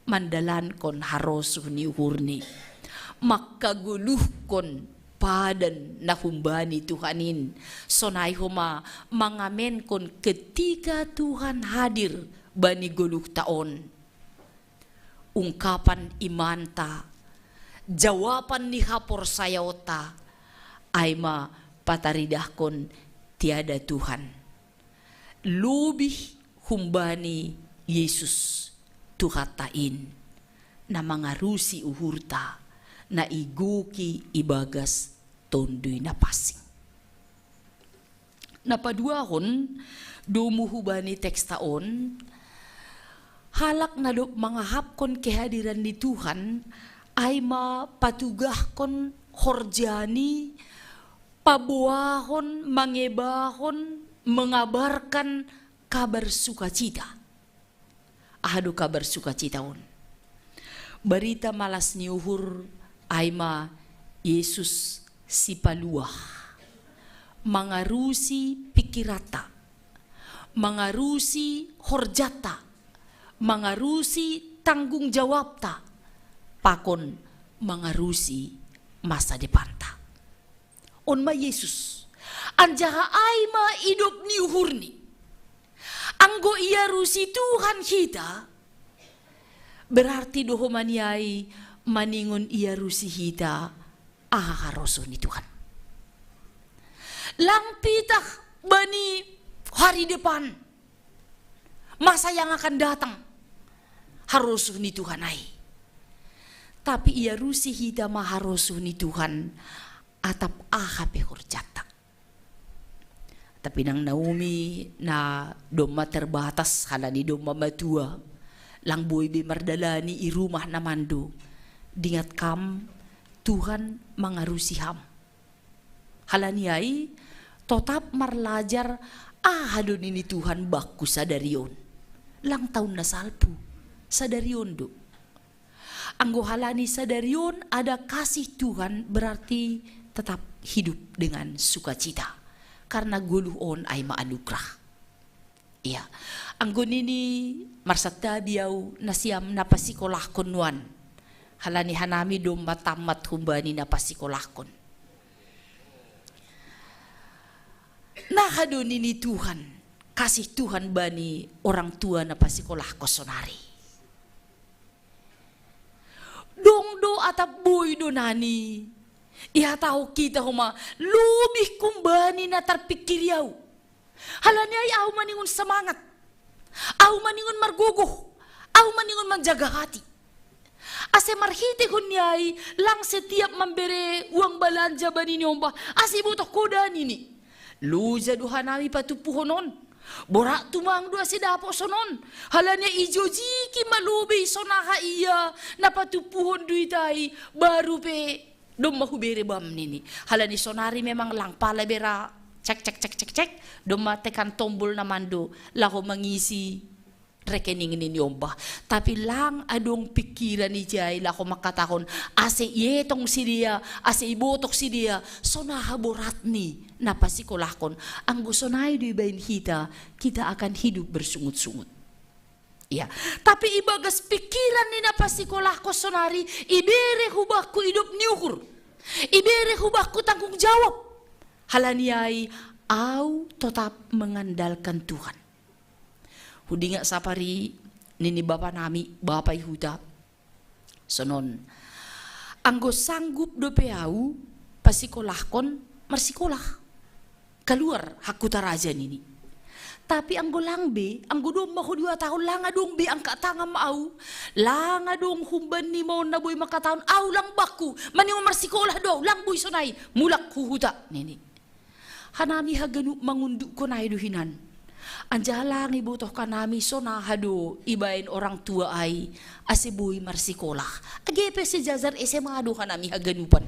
mandalan kon haros ni uhurni. Makaguluh kon padan na humbani Tuhanin. Sonai homa mangamen kon ketika Tuhan hadir bani guluh taon. Ungkapan imanta, jawaban ni hapor sayota, ay pataridah kon tiada Tuhan. Lubih humbani Yesus tuhatain na mangarusi uhurta na iguki ibagas tondoy na pasing. Napaduahon dumuhubani tekstaon halak na mga hapkon kehadiran ni Tuhan ay mapatugahkon horjani pabuahon, mangebahon, mengabarkan kabar sukacita. Ahado kabar sukacitaon. Berita malas ni uhur ay Yesus si paluah. Mangarusi pikirata. Mangarusi horjata. Mangarusi tanggung jawab ta. Pakon mangarusi masa depan ta. On Yesus anjaha ay hidup ni uhurni anggo iya rusi Tuhan kita berarti doho maniai maningon iya rusi kita aharoso ni Tuhan lang pitah bani hari depan masa yang akan datang haroso ni Tuhan ay tapi iya rusi kita maharoso ni Tuhan atap ahape horjata. Tapi nang Naomi na doma terbatas halani doma matua lang boy be mardalani i rumah na mando dingat kam Tuhan mangarusi ham. Halani ay totap marlajar ahadon ini Tuhan baku sadarion. Lang tahun na salpu sadarion do. Anggo halani sadarion ada kasih Tuhan berarti tetap hidup dengan sukacita karena guluhon ay maanugrah. Iya, anggon ini marsata diaw nasiam napasikolahkon wan. Halani hanami dom matamat humbani napasikolahkon. Nahadon ini Tuhan, kasih Tuhan bani orang tua napasikolahko sonari. Dongdo atap boy donani. Iha tahu kita homa lubih kumbani na terpikir yaw. Halanya au maningun semangat. Au maningun marguguh. Au maningun menjaga hati. Ase marhiti kunyai lang setiap memberi uang belanja bani nyomba. Ase butuh kuda nini. Luza duhanami patupuhonon. Borak tumang dua sidapo sonon. Halanya ijo jiki malubi sonaha iya. Napatupuhon duitai baru pe dom mahubere bam nini. Halani sonari memang lang pala bera cek. Dom tekan tombol na mando laho mangisi rekening ini ombah. Tapi lang adong pikiran ni jay la ko makatahon ase yetong si dia, ase ibotok si dia, so nahaborat ni napasikolahkon. Ang gusto na do ibayin kita akan hidup bersungut-sungut. Ya, tapi ibagas pikiran ni napasikolahko sonari, ibere hubahku hidup niukur. Ibere hubahku tanggung jawab. Halaniai au tetap mengandalkan Tuhan. Hudi nga sapari nini bapa nami, bapa ihuda. Sonon, anggo sanggup dope au, pasikolahkon, marsikolah. Keluar hakuta raja nini. Tapi anggo langbe, anggo dong mako 2 tahun, langa dong be angka tangam au, langa dong humban ni mau naboy makataon, au lang baku, mani marsikolah do, lang boy sonay, mulak huhuta nini. Hanami haganu mangunduk ko na hiduhinan. Anjalang ibutoh kanami so nahado ibain orang tua ay asibuy marsikolah. Agepe si Jazar SMA do kanami haganupan.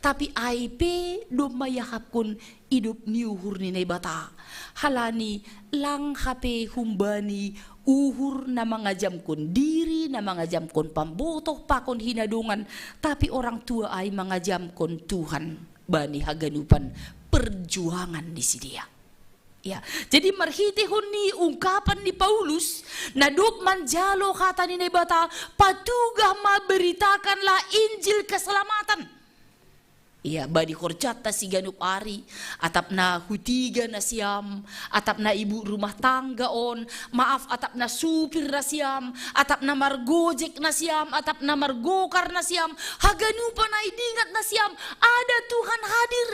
Tapi ay pe do mayakap kun idup ni uhur ni bata. Halani lang hape humbani uhur na mga jam kun diri na mga jam kun pambotoh pakon hinadungan. Tapi orang tua ay mga jam kun Tuhan bani haganupan perjuangan di sidia. Ya, jadi marhitihon ni ungkapan ni Paulus na duk manjalo kata ni bata patugah maberitakanlah Injil keselamatan. Ya, badi korjata si ganup ari, atap na hutiga na siam, atap na ibu rumah tangga on, maaf atap na supir na siam, atap na margojek na siam, atap na margokar na siam, haganupa na idingat na siam, ada Tuhan hadir.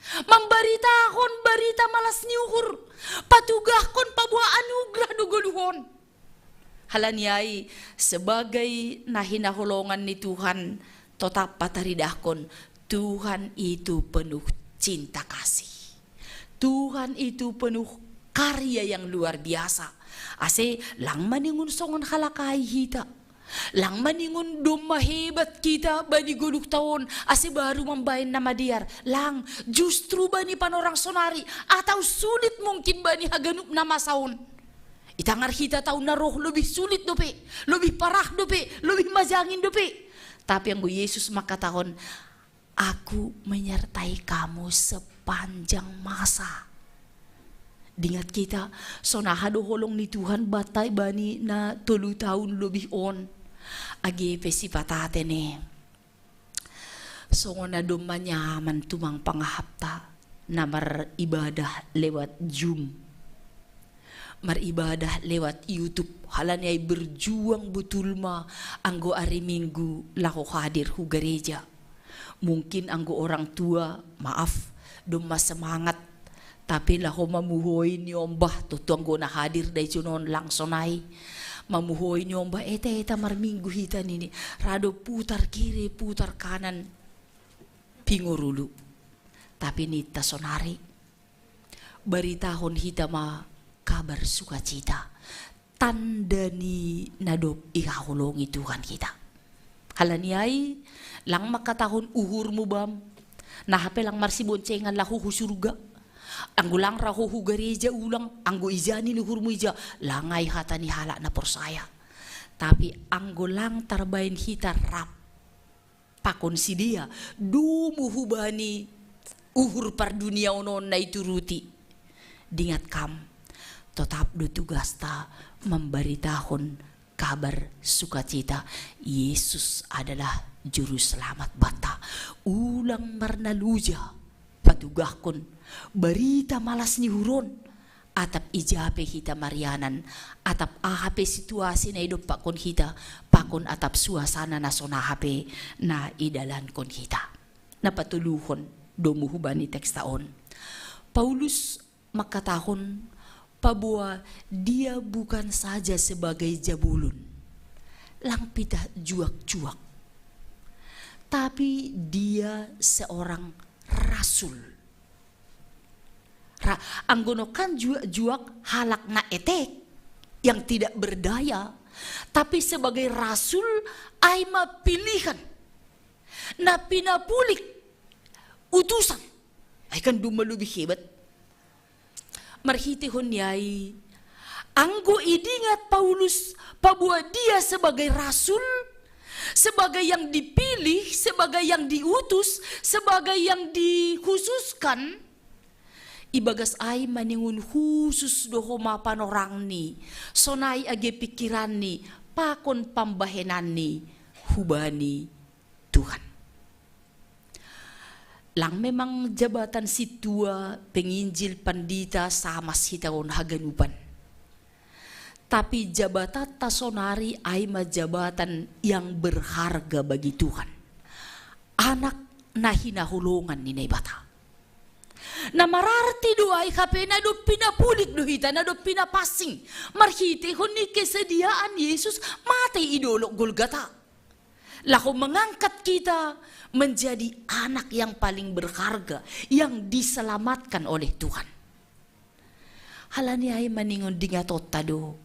Memberitakan berita malas niuhur, patugahkon pabuah anugerah duguluhon. Halaniai sebagai nahinahulongan ni Tuhan, tetap pataridahkon Tuhan itu penuh cinta kasih. Tuhan itu penuh karya yang luar biasa. Ase lang maningun songon halakai hita. Lang maningun doma hebat kita bani guduk tahun ase baru membain nama diar. Lang justru bani panorang sonari atau sulit mungkin bani haganup nama saun. Itangar kita tahu na roh lebih sulit dope, lebih parah dope, lebih majangin dope. Tapi yang Yesus maka tahun, aku menyertai kamu sepanjang masa. Dingat kita, sonahado holong ni Tuhan batay bani na 3 tahun lebih on. Agi pesi patate ne. Songo na dumanyaman tumang pangahapta na maribadah lewat Zoom. Maribadah lewat YouTube. Halan ay berjuang betul ma anggo ari Minggu lako hadir hu gereja. Mungkin anggo orang tua, maaf, dumma semangat. Tapi lako mamuhoy ni ombah tutuang go na hadir day junon lang sonay. Mamuhoy ni ombah eta marminggu hita nini. Rado putar kiri, putar kanan. Pingurulu. Tapi nita sonari. Beritahon hita ma kabar sukacita. Tanda ni nadop ihahulongi Tuhan kita. Halaniay lang makatahon uhur mo bam. Nahape lang marsiboncengan lahu surga. Anggo lang rahu gereja ulang, anggo izani luhur mo ija, langay hata ni hala na porsaya. Tapi anggo lang tarbain hita rap, pakon si dia, dumuhubani uhur par dunia onon na ituruti. Dingat kam, tetap do tugas ta memberitahon kabar sukacita. Yesus adalah juru selamat bata. Ulang marnaluja, patugahkon berita malas ni huron atap ijape hita marianan atap ahape situasi na hidup pakon hita pakon atap suasana na sonahape na idalan kon hita napatuluhon domuhubani tekstaon. Paulus makatahon pabua dia bukan saja sebagai jabulun lang pitah juak-juak, tapi dia seorang rasul. Anggono kan juak halak na etek yang tidak berdaya, tapi sebagai rasul ay mapilihan na pinapulik utusan ay kan dumalubih hebat. Marhitihon yay Anggo idingat Paulus bahwa dia sebagai rasul, sebagai yang dipilih, sebagai yang diutus, sebagai yang dikhususkan, ibagas ay maningun khusus doho mapan orang ni, sonay age pikiran ni, pakon pambahenan ni, hubani Tuhan. Lang memang jabatan si tua penginjil pandita sama si tahun haganupan. Tapi jabatan tasonari ay jabatan yang berharga bagi Tuhan. Anak na hinahulungan ni Naibata. Na mararti do ay kape na do pinapulik do hita na do pinapasing. Marhite honi kesediaan Yesus matay idolok Golgata. Laku mengangkat kita menjadi anak yang paling berharga yang diselamatkan oleh Tuhan. Halani ay maningon dingatot tado.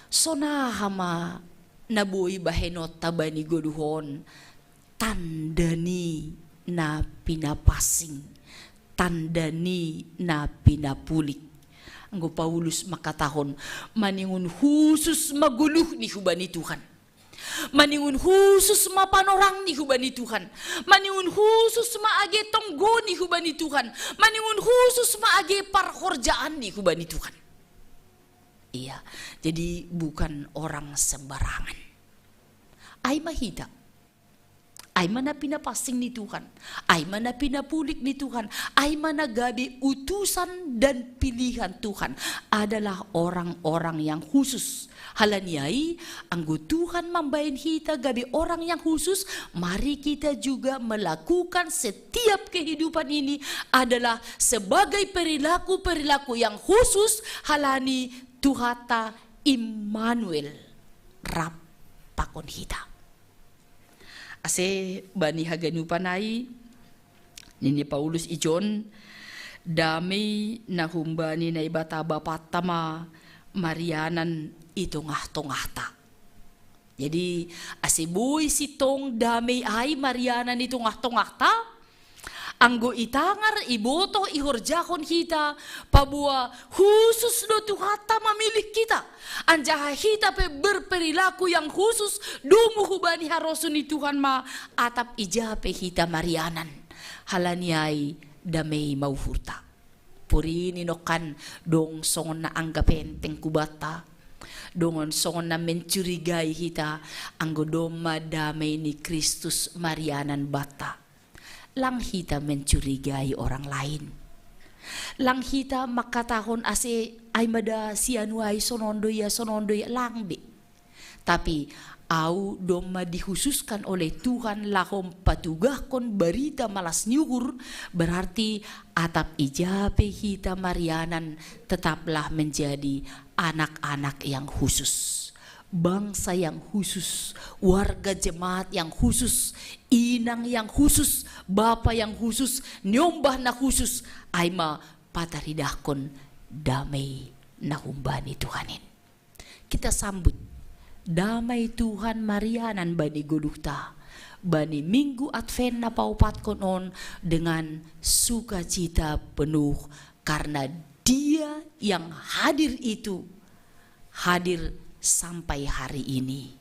Sona hama nabuhi bahenot tabani goduhon tandani na pinapasing, tandani na pinapulik. Anggo Paulus makatahon maningun khusus maguluh ni hubani Tuhan. Maningun khusus mapanorang ni hubani Tuhan. Maningun khusus maage tonggo ni hubani Tuhan. Maningun khusus maage parhorjaan ni hubani Tuhan. Iya, jadi bukan orang sembarangan. Ay mahita. Ay mana pinapasing ni Tuhan. Ay mana pinapulik ni Tuhan. Ay mana gabi utusan dan pilihan Tuhan adalah orang-orang yang khusus. Halaniai, anggo Tuhan membayin kita gabi orang yang khusus, mari kita juga melakukan setiap kehidupan ini adalah sebagai perilaku-perilaku yang khusus halani Tuhata Immanuel rap pakon hita. Ase bani haganupanai nini Paulus ijon damay na humbani na ibata bapatama Marianan itongah-tongahta. Jadi asiboy sitong damay ay Marianan itongah-tongahta. Anggo itangar iboto ihorjakon kita pabua khusus do Tuhata mamilik kita. Anjaha kita pe berperilaku yang khusus dumu hubani harosun ni Tuhan ma atap ijape kita Marianan. Halaniai damay mauhurta. Puri ninokan dong songon na anggapen tengkubata. Dongon songon na mencurigai kita anggo doma damay ni Kristus Marianan bata. Lang hita mencurigai orang lain. Lang hita makatahon ase ay mada sianuay sonondo ya langbe. Tapi au doma dikhususkan oleh Tuhan lahom patugahkon berita malas nyuhur berarti atap ijape hita Marianan tetaplah menjadi anak-anak yang khusus. Bangsa yang khusus, warga jemaat yang khusus, inang yang khusus, bapa yang khusus, nyombah na khusus, aima pataridahkon damai na humbani Tuhanin. Kita sambut damai Tuhan Marianan bani guluhta, bani minggu Advent na paupatkon on dengan sukacita penuh karena Dia yang hadir itu hadir sampai hari ini.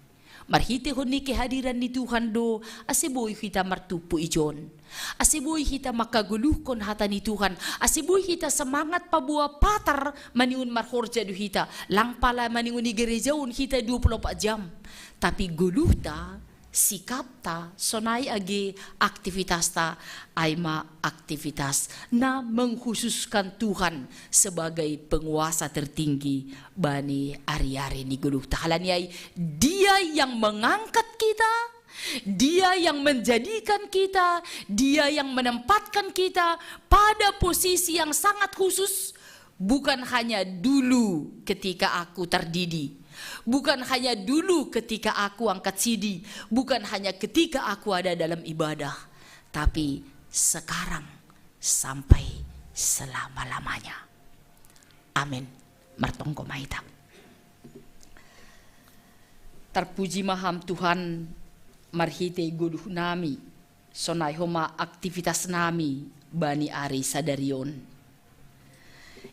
Marhite honi kehadiran ni Tuhan do asiboy kita martupu ijon. Asiboy kita makaguluhkon hata ni Tuhan. Asiboy kita semangat pabua patar maniun marhorja do kita. Lang pala maniun ni gerejaun kita 24 jam. Tapi guluhta sikapta sonai age aktivitasta aima aktivitas na mengkhususkan Tuhan sebagai penguasa tertinggi bani ari-ari ni guluhta. Halaniai Dia yang mengangkat kita, Dia yang menjadikan kita, Dia yang menempatkan kita pada posisi yang sangat khusus. Bukan hanya dulu ketika aku terdidi, bukan hanya dulu ketika aku angkat sidi, bukan hanya ketika aku ada dalam ibadah, tapi sekarang sampai selama-lamanya. Amin. Martongko mahitam. Terpuji maham Tuhan, marhite goduh nami, sonai homa aktivitas nami bani ari sadarion.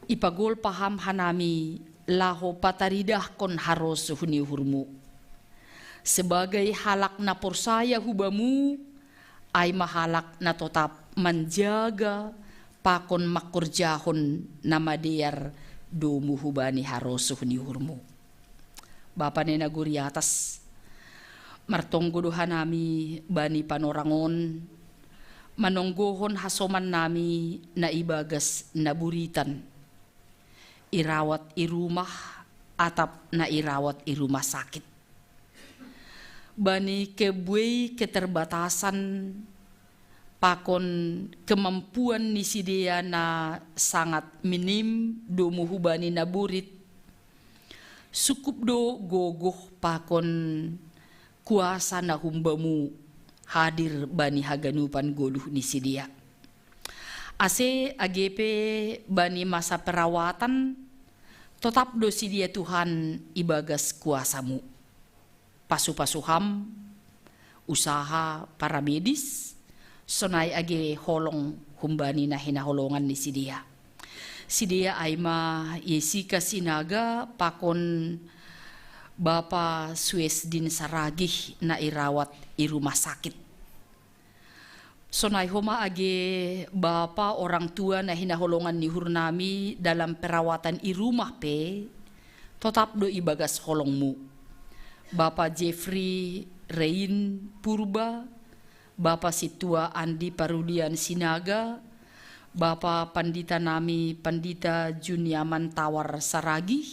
Ipagol paham hanami laho pataridah kon haros huni hurmu. Sebagai halak na porsaya hubamu, ay mahalak na tetap menjaga pakon makurjahon nama diar domu hubani haros huni hurmu. Bapa nena guri atas, martonggo doha nami bani panorangon, manonggohon hasoman nami na ibagas na buritan, irawat irumah atap na irawat irumah sakit. Bani kebuai keterbatasan pakon kemampuan nisi dia na sangat minim do muhubani na burit, sukup do gogoh pakon kuasa na humbamu hadir bani haganupan goluh nisi dia. Ase AGP bani masa perawatan tetap do si dia Tuhan ibagas kuasamu. Pasu-pasuham, usaha para medis, sonai age holong humbani na hinaholongan ni si dia. Si dia ay ma yesika sinaga pakon Bapa Sues din saragih na irawat i rumah sakit. Sonai homa age Bapa orang tua na hinaholongan ni hurnami dalam perawatan i rumah pe, tetap do ibagas holongmu. Bapak Jeffrey Rein Purba, Bapak Situa Andi Parulian Sinaga, Bapak Pandita nami Pandita Juniaman Tawar Saragih,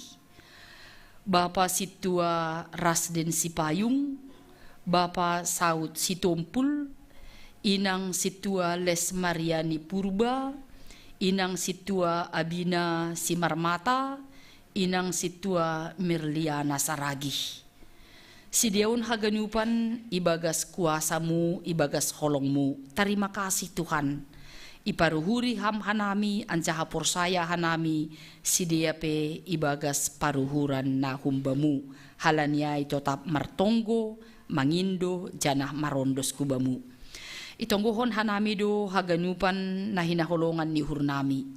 Bapak Situa Rasden Sipayung, Bapak Saud Situmpul, Inang Situa Les Mariani Purba, Inang Situa Abina Simarmata, Inang Situa Mirliana Saragih. Si diaun haganupan ibagas kuasamu, ibagas holongmu. Terima kasih Tuhan. Iparuhuri ham hanami, ancaha porsaya hanami, si dia pe ibagas paruhuran na humbamu. Halaniai tetap martonggo, mangindo, janah marondos kubamu. Itonggohon hanami do haganupan na hinaholongan ni hurnami.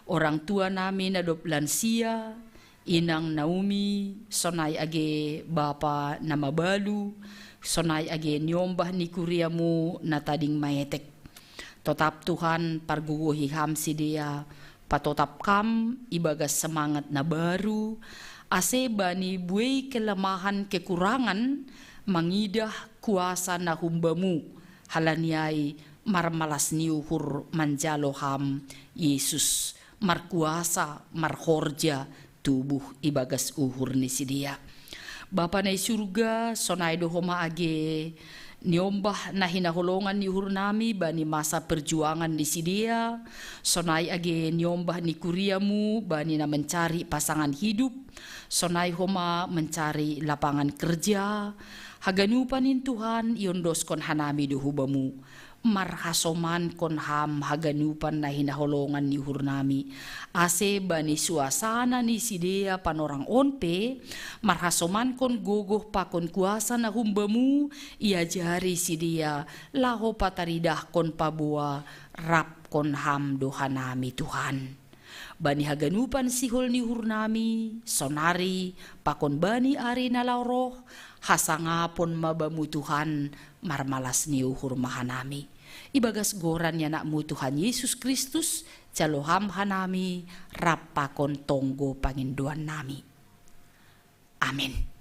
Orang tua nami na lansia, Inang Naomi, sonai age Bapa na mabalu, sonai age nyombah ni kuriamu na tading maetek. Tetap Tuhan parguguhi ham si dia, patotap kam ibagas semangat na baru, ase bani buai kelemahan kekurangan, mangidah kuasa na humbamu, halaniai marmalas niuhur manjalo ham Yesus, markuasa marhorja, tubuh ibagas uhur ni si dia. Bapa na surga sonai do homa age niombah na hinaholongan ni uhur nami bani masa perjuangan ni si dia, sonai age niombah ni kuriamu bani na mencari pasangan hidup, sonai homa mencari lapangan kerja, haganupanin Tuhan iondoskon hanami do hubamu. Marhasoman kon ham haganupan na hinaholongan ni hurnami. Ase bani suasana ni si dia panorang onpe, marhasoman kon gogoh pakon kuasa na humbamu, ia jari si dia, laho pataridah kon pabua, rap kon ham dohanami Tuhan. Bani haganupan sihol ni hurnami, sonari, pakon bani ari na lauroh, hasangapon mabamu Tuhan, marmalas ni uhur mahanami. Ibagas goran ya nakmu Tuhan Yesus Kristus, caloham hanami, rapakon tonggo panginduan nami. Amin.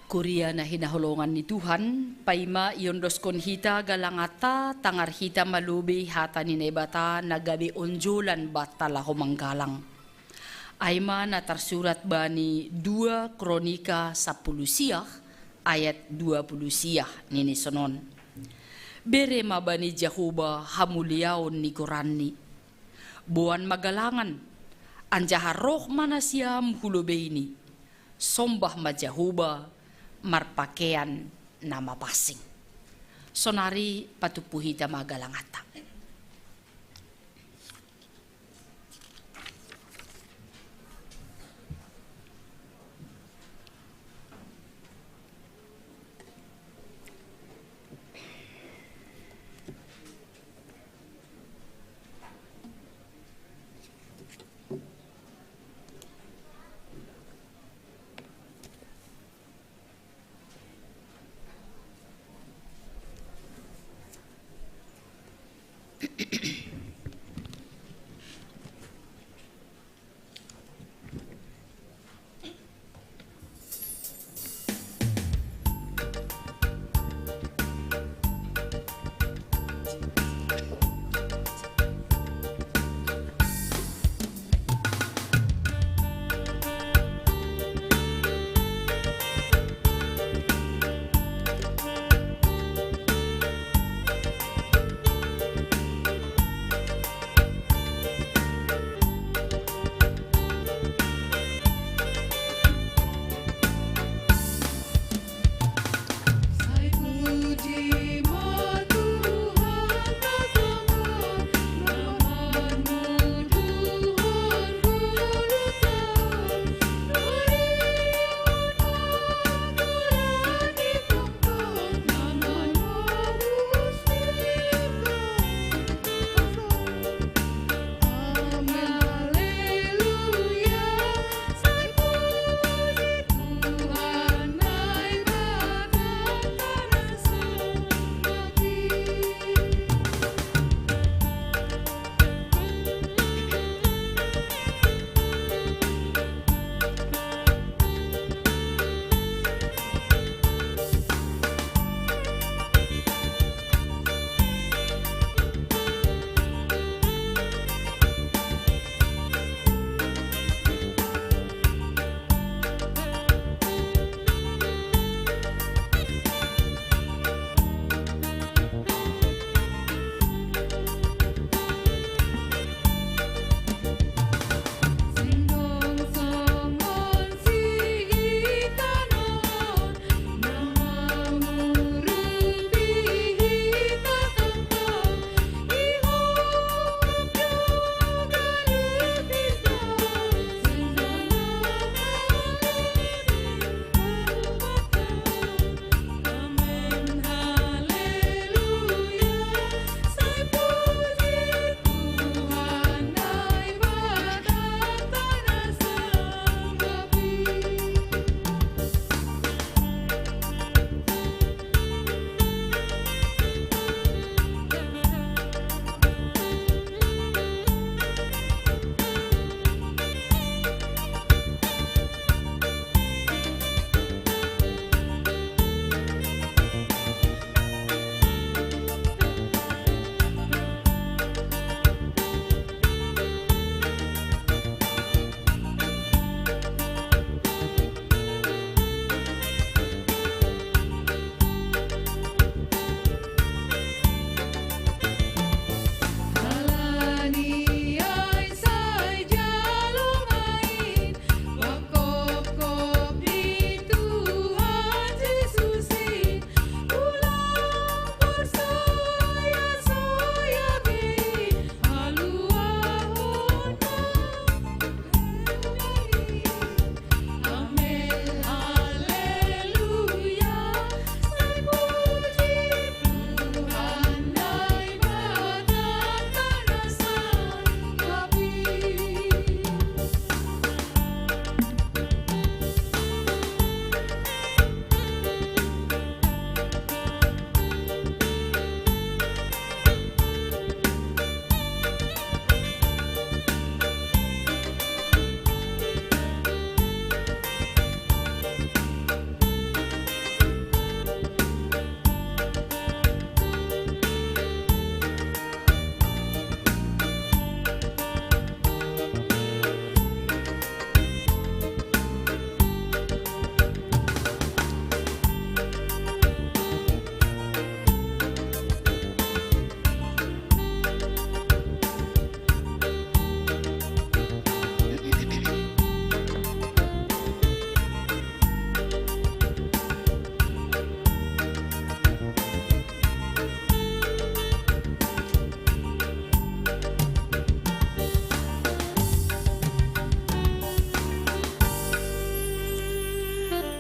Kuria na hinaholongan ni Tuhan, paima iondoskon hita galangata, tangar hita malubi hata ni nebata, nagabi onjolan bata laho manggalang. Aima na tersurat bani 2 Kronika 10 siah, ayat 20 siah nini sonon. Bere mabani Jehovah hamuliaon ni Korani, buan magalangan, Anjaha roh manasiam hulobe ini, sombah majahuba, marpakaian nama pasing. Sonari patupuhi damagalangatak.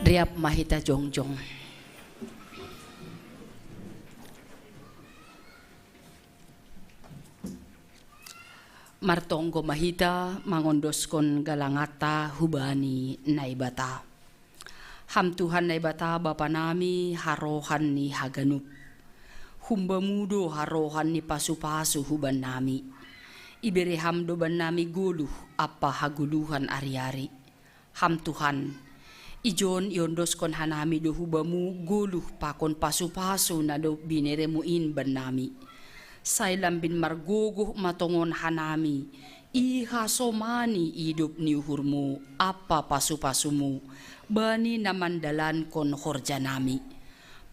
Riap mahita jongjong. Martonggo mahita mangondoskon galangata hubani naibata. Ham Tuhan naibata Bapa nami harohan ni haganup. Humbamudo harohan ni pasu-pasu huban nami. Iberi ham doban nami guluh apa haguluhan ari-ari. Ham Tuhan, ijon yondoskon hanami do hubamu guluh pakon pasu-pasu na do bineremuin ban nami. Sailam bin margogoh matongon hanami, iha somani hidup ni uhurmu, apa pasu-pasumu, bani namandalan kon horja nami.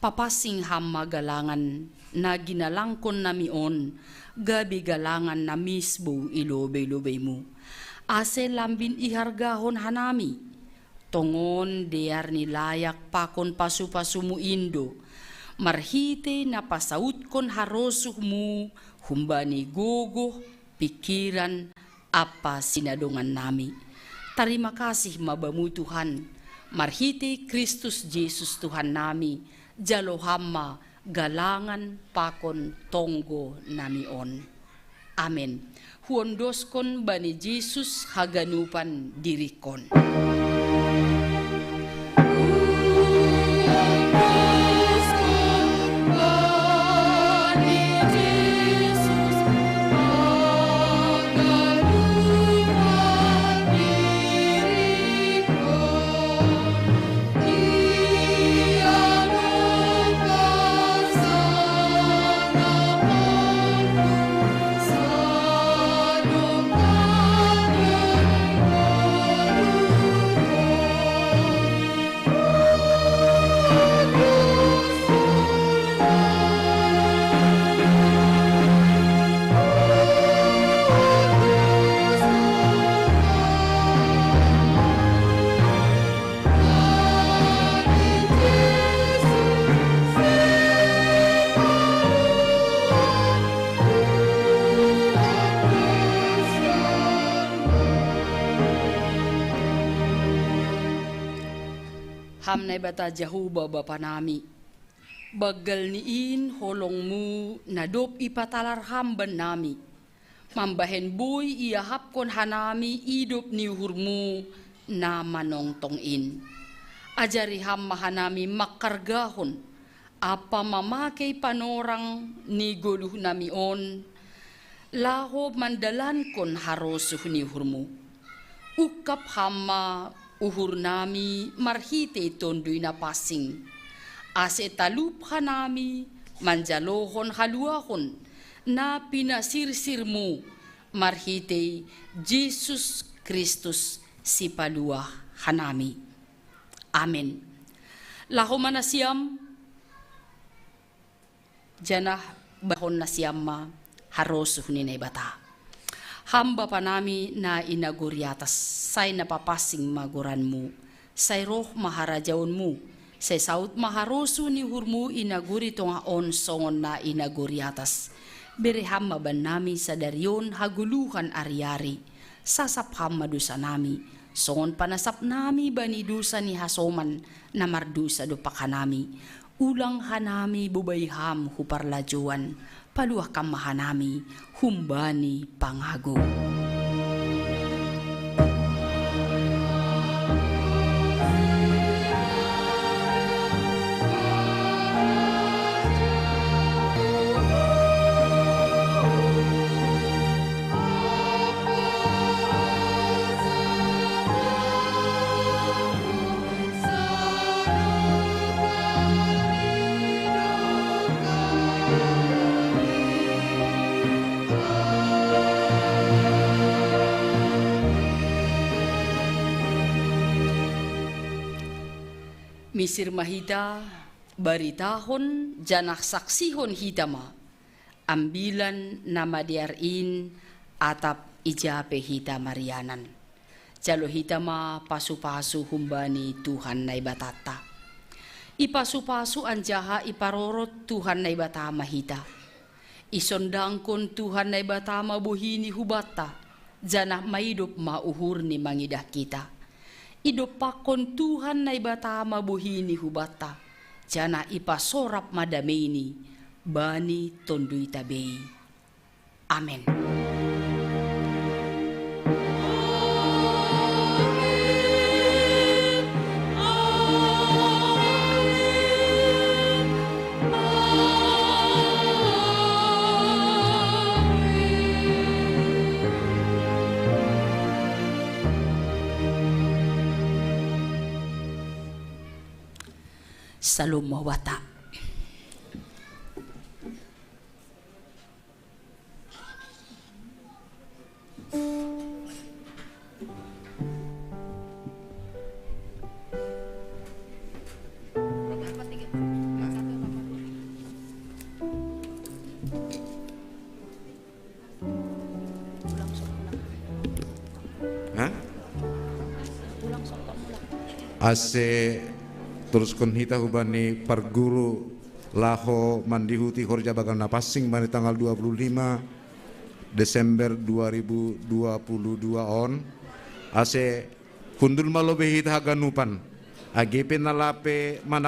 Papasing ham magalangan, na ginalangkon nami on, gabi galangan na misbo ilobe-lobe mo. Ase lambin ihargahon hanami, tongon deyar ni layak pakon pasu-pasumu indo, marhite na pasaut kon harosuhmu, humbani gogoh, pikiran, apa sinadungan nami. Terima kasih mabamu Tuhan, marhite Kristus Yesus Tuhan nami, jalohama galangan pakon tonggo nami on. Amen. Huondoskon bani Yesus haganupan dirikon. Ham na bata Jehovah Bapa nami, bagal niin holongmu nadop ipatalar hamban nami, mambahen boy iahap kon hanami idop ni uhurmu na manongtongin. Ajari ham mahanami makargahon, apa mamakai panorang ni goluh nami on, laho mandalan kon harosuh ni uhurmu. Ukap hama uhur nami marhite tondoy na pasing. Ase talup hanami manjalohon haluahon na pinasirsirmu marhite Jesus Kristus si paluah hanami. Amen. Laho manasiam janah bahon nasiam ma harosuh ni naibata. Hamba panami na inaguriatas, say napapasing maguranmu, say roh maharajaunmu, say saut maharosu ni hurmu inaguri tonga on songon na inaguriatas. Bereham maban nami sa daryon haguluhan ariari, sasap hamadusa nami, songon panasap nami bani dusa ni hasoman na mardusa dupak hanami, ulang hanami bubayham huparlajuan, paluah kamahanami, humbani pangago. Misir mahita, baritahon, janak saksihon hitama, ambilan nama diarin, atap ijape hita marianan. Jalo hitama pasu-pasu humbani Tuhan naibatata. Ipasu-pasu anjaha iparorot Tuhan naibatama hita. Isondangkon Tuhan naibatama buhini hubata, janah maidup mauhur ni mangidah kita. Ido pakon Tuhan na ibata mabuhini hubata. Jana ipa sorap madameni. Bani tondo itabei. Amen. Salom mawata. Hah? Ase teruskan hita hubani parguru laho mandihuti horja bagal napasing bani tanggal 25 Desember 2022 on ase kundul malobe hita haganupan AGP nalape manak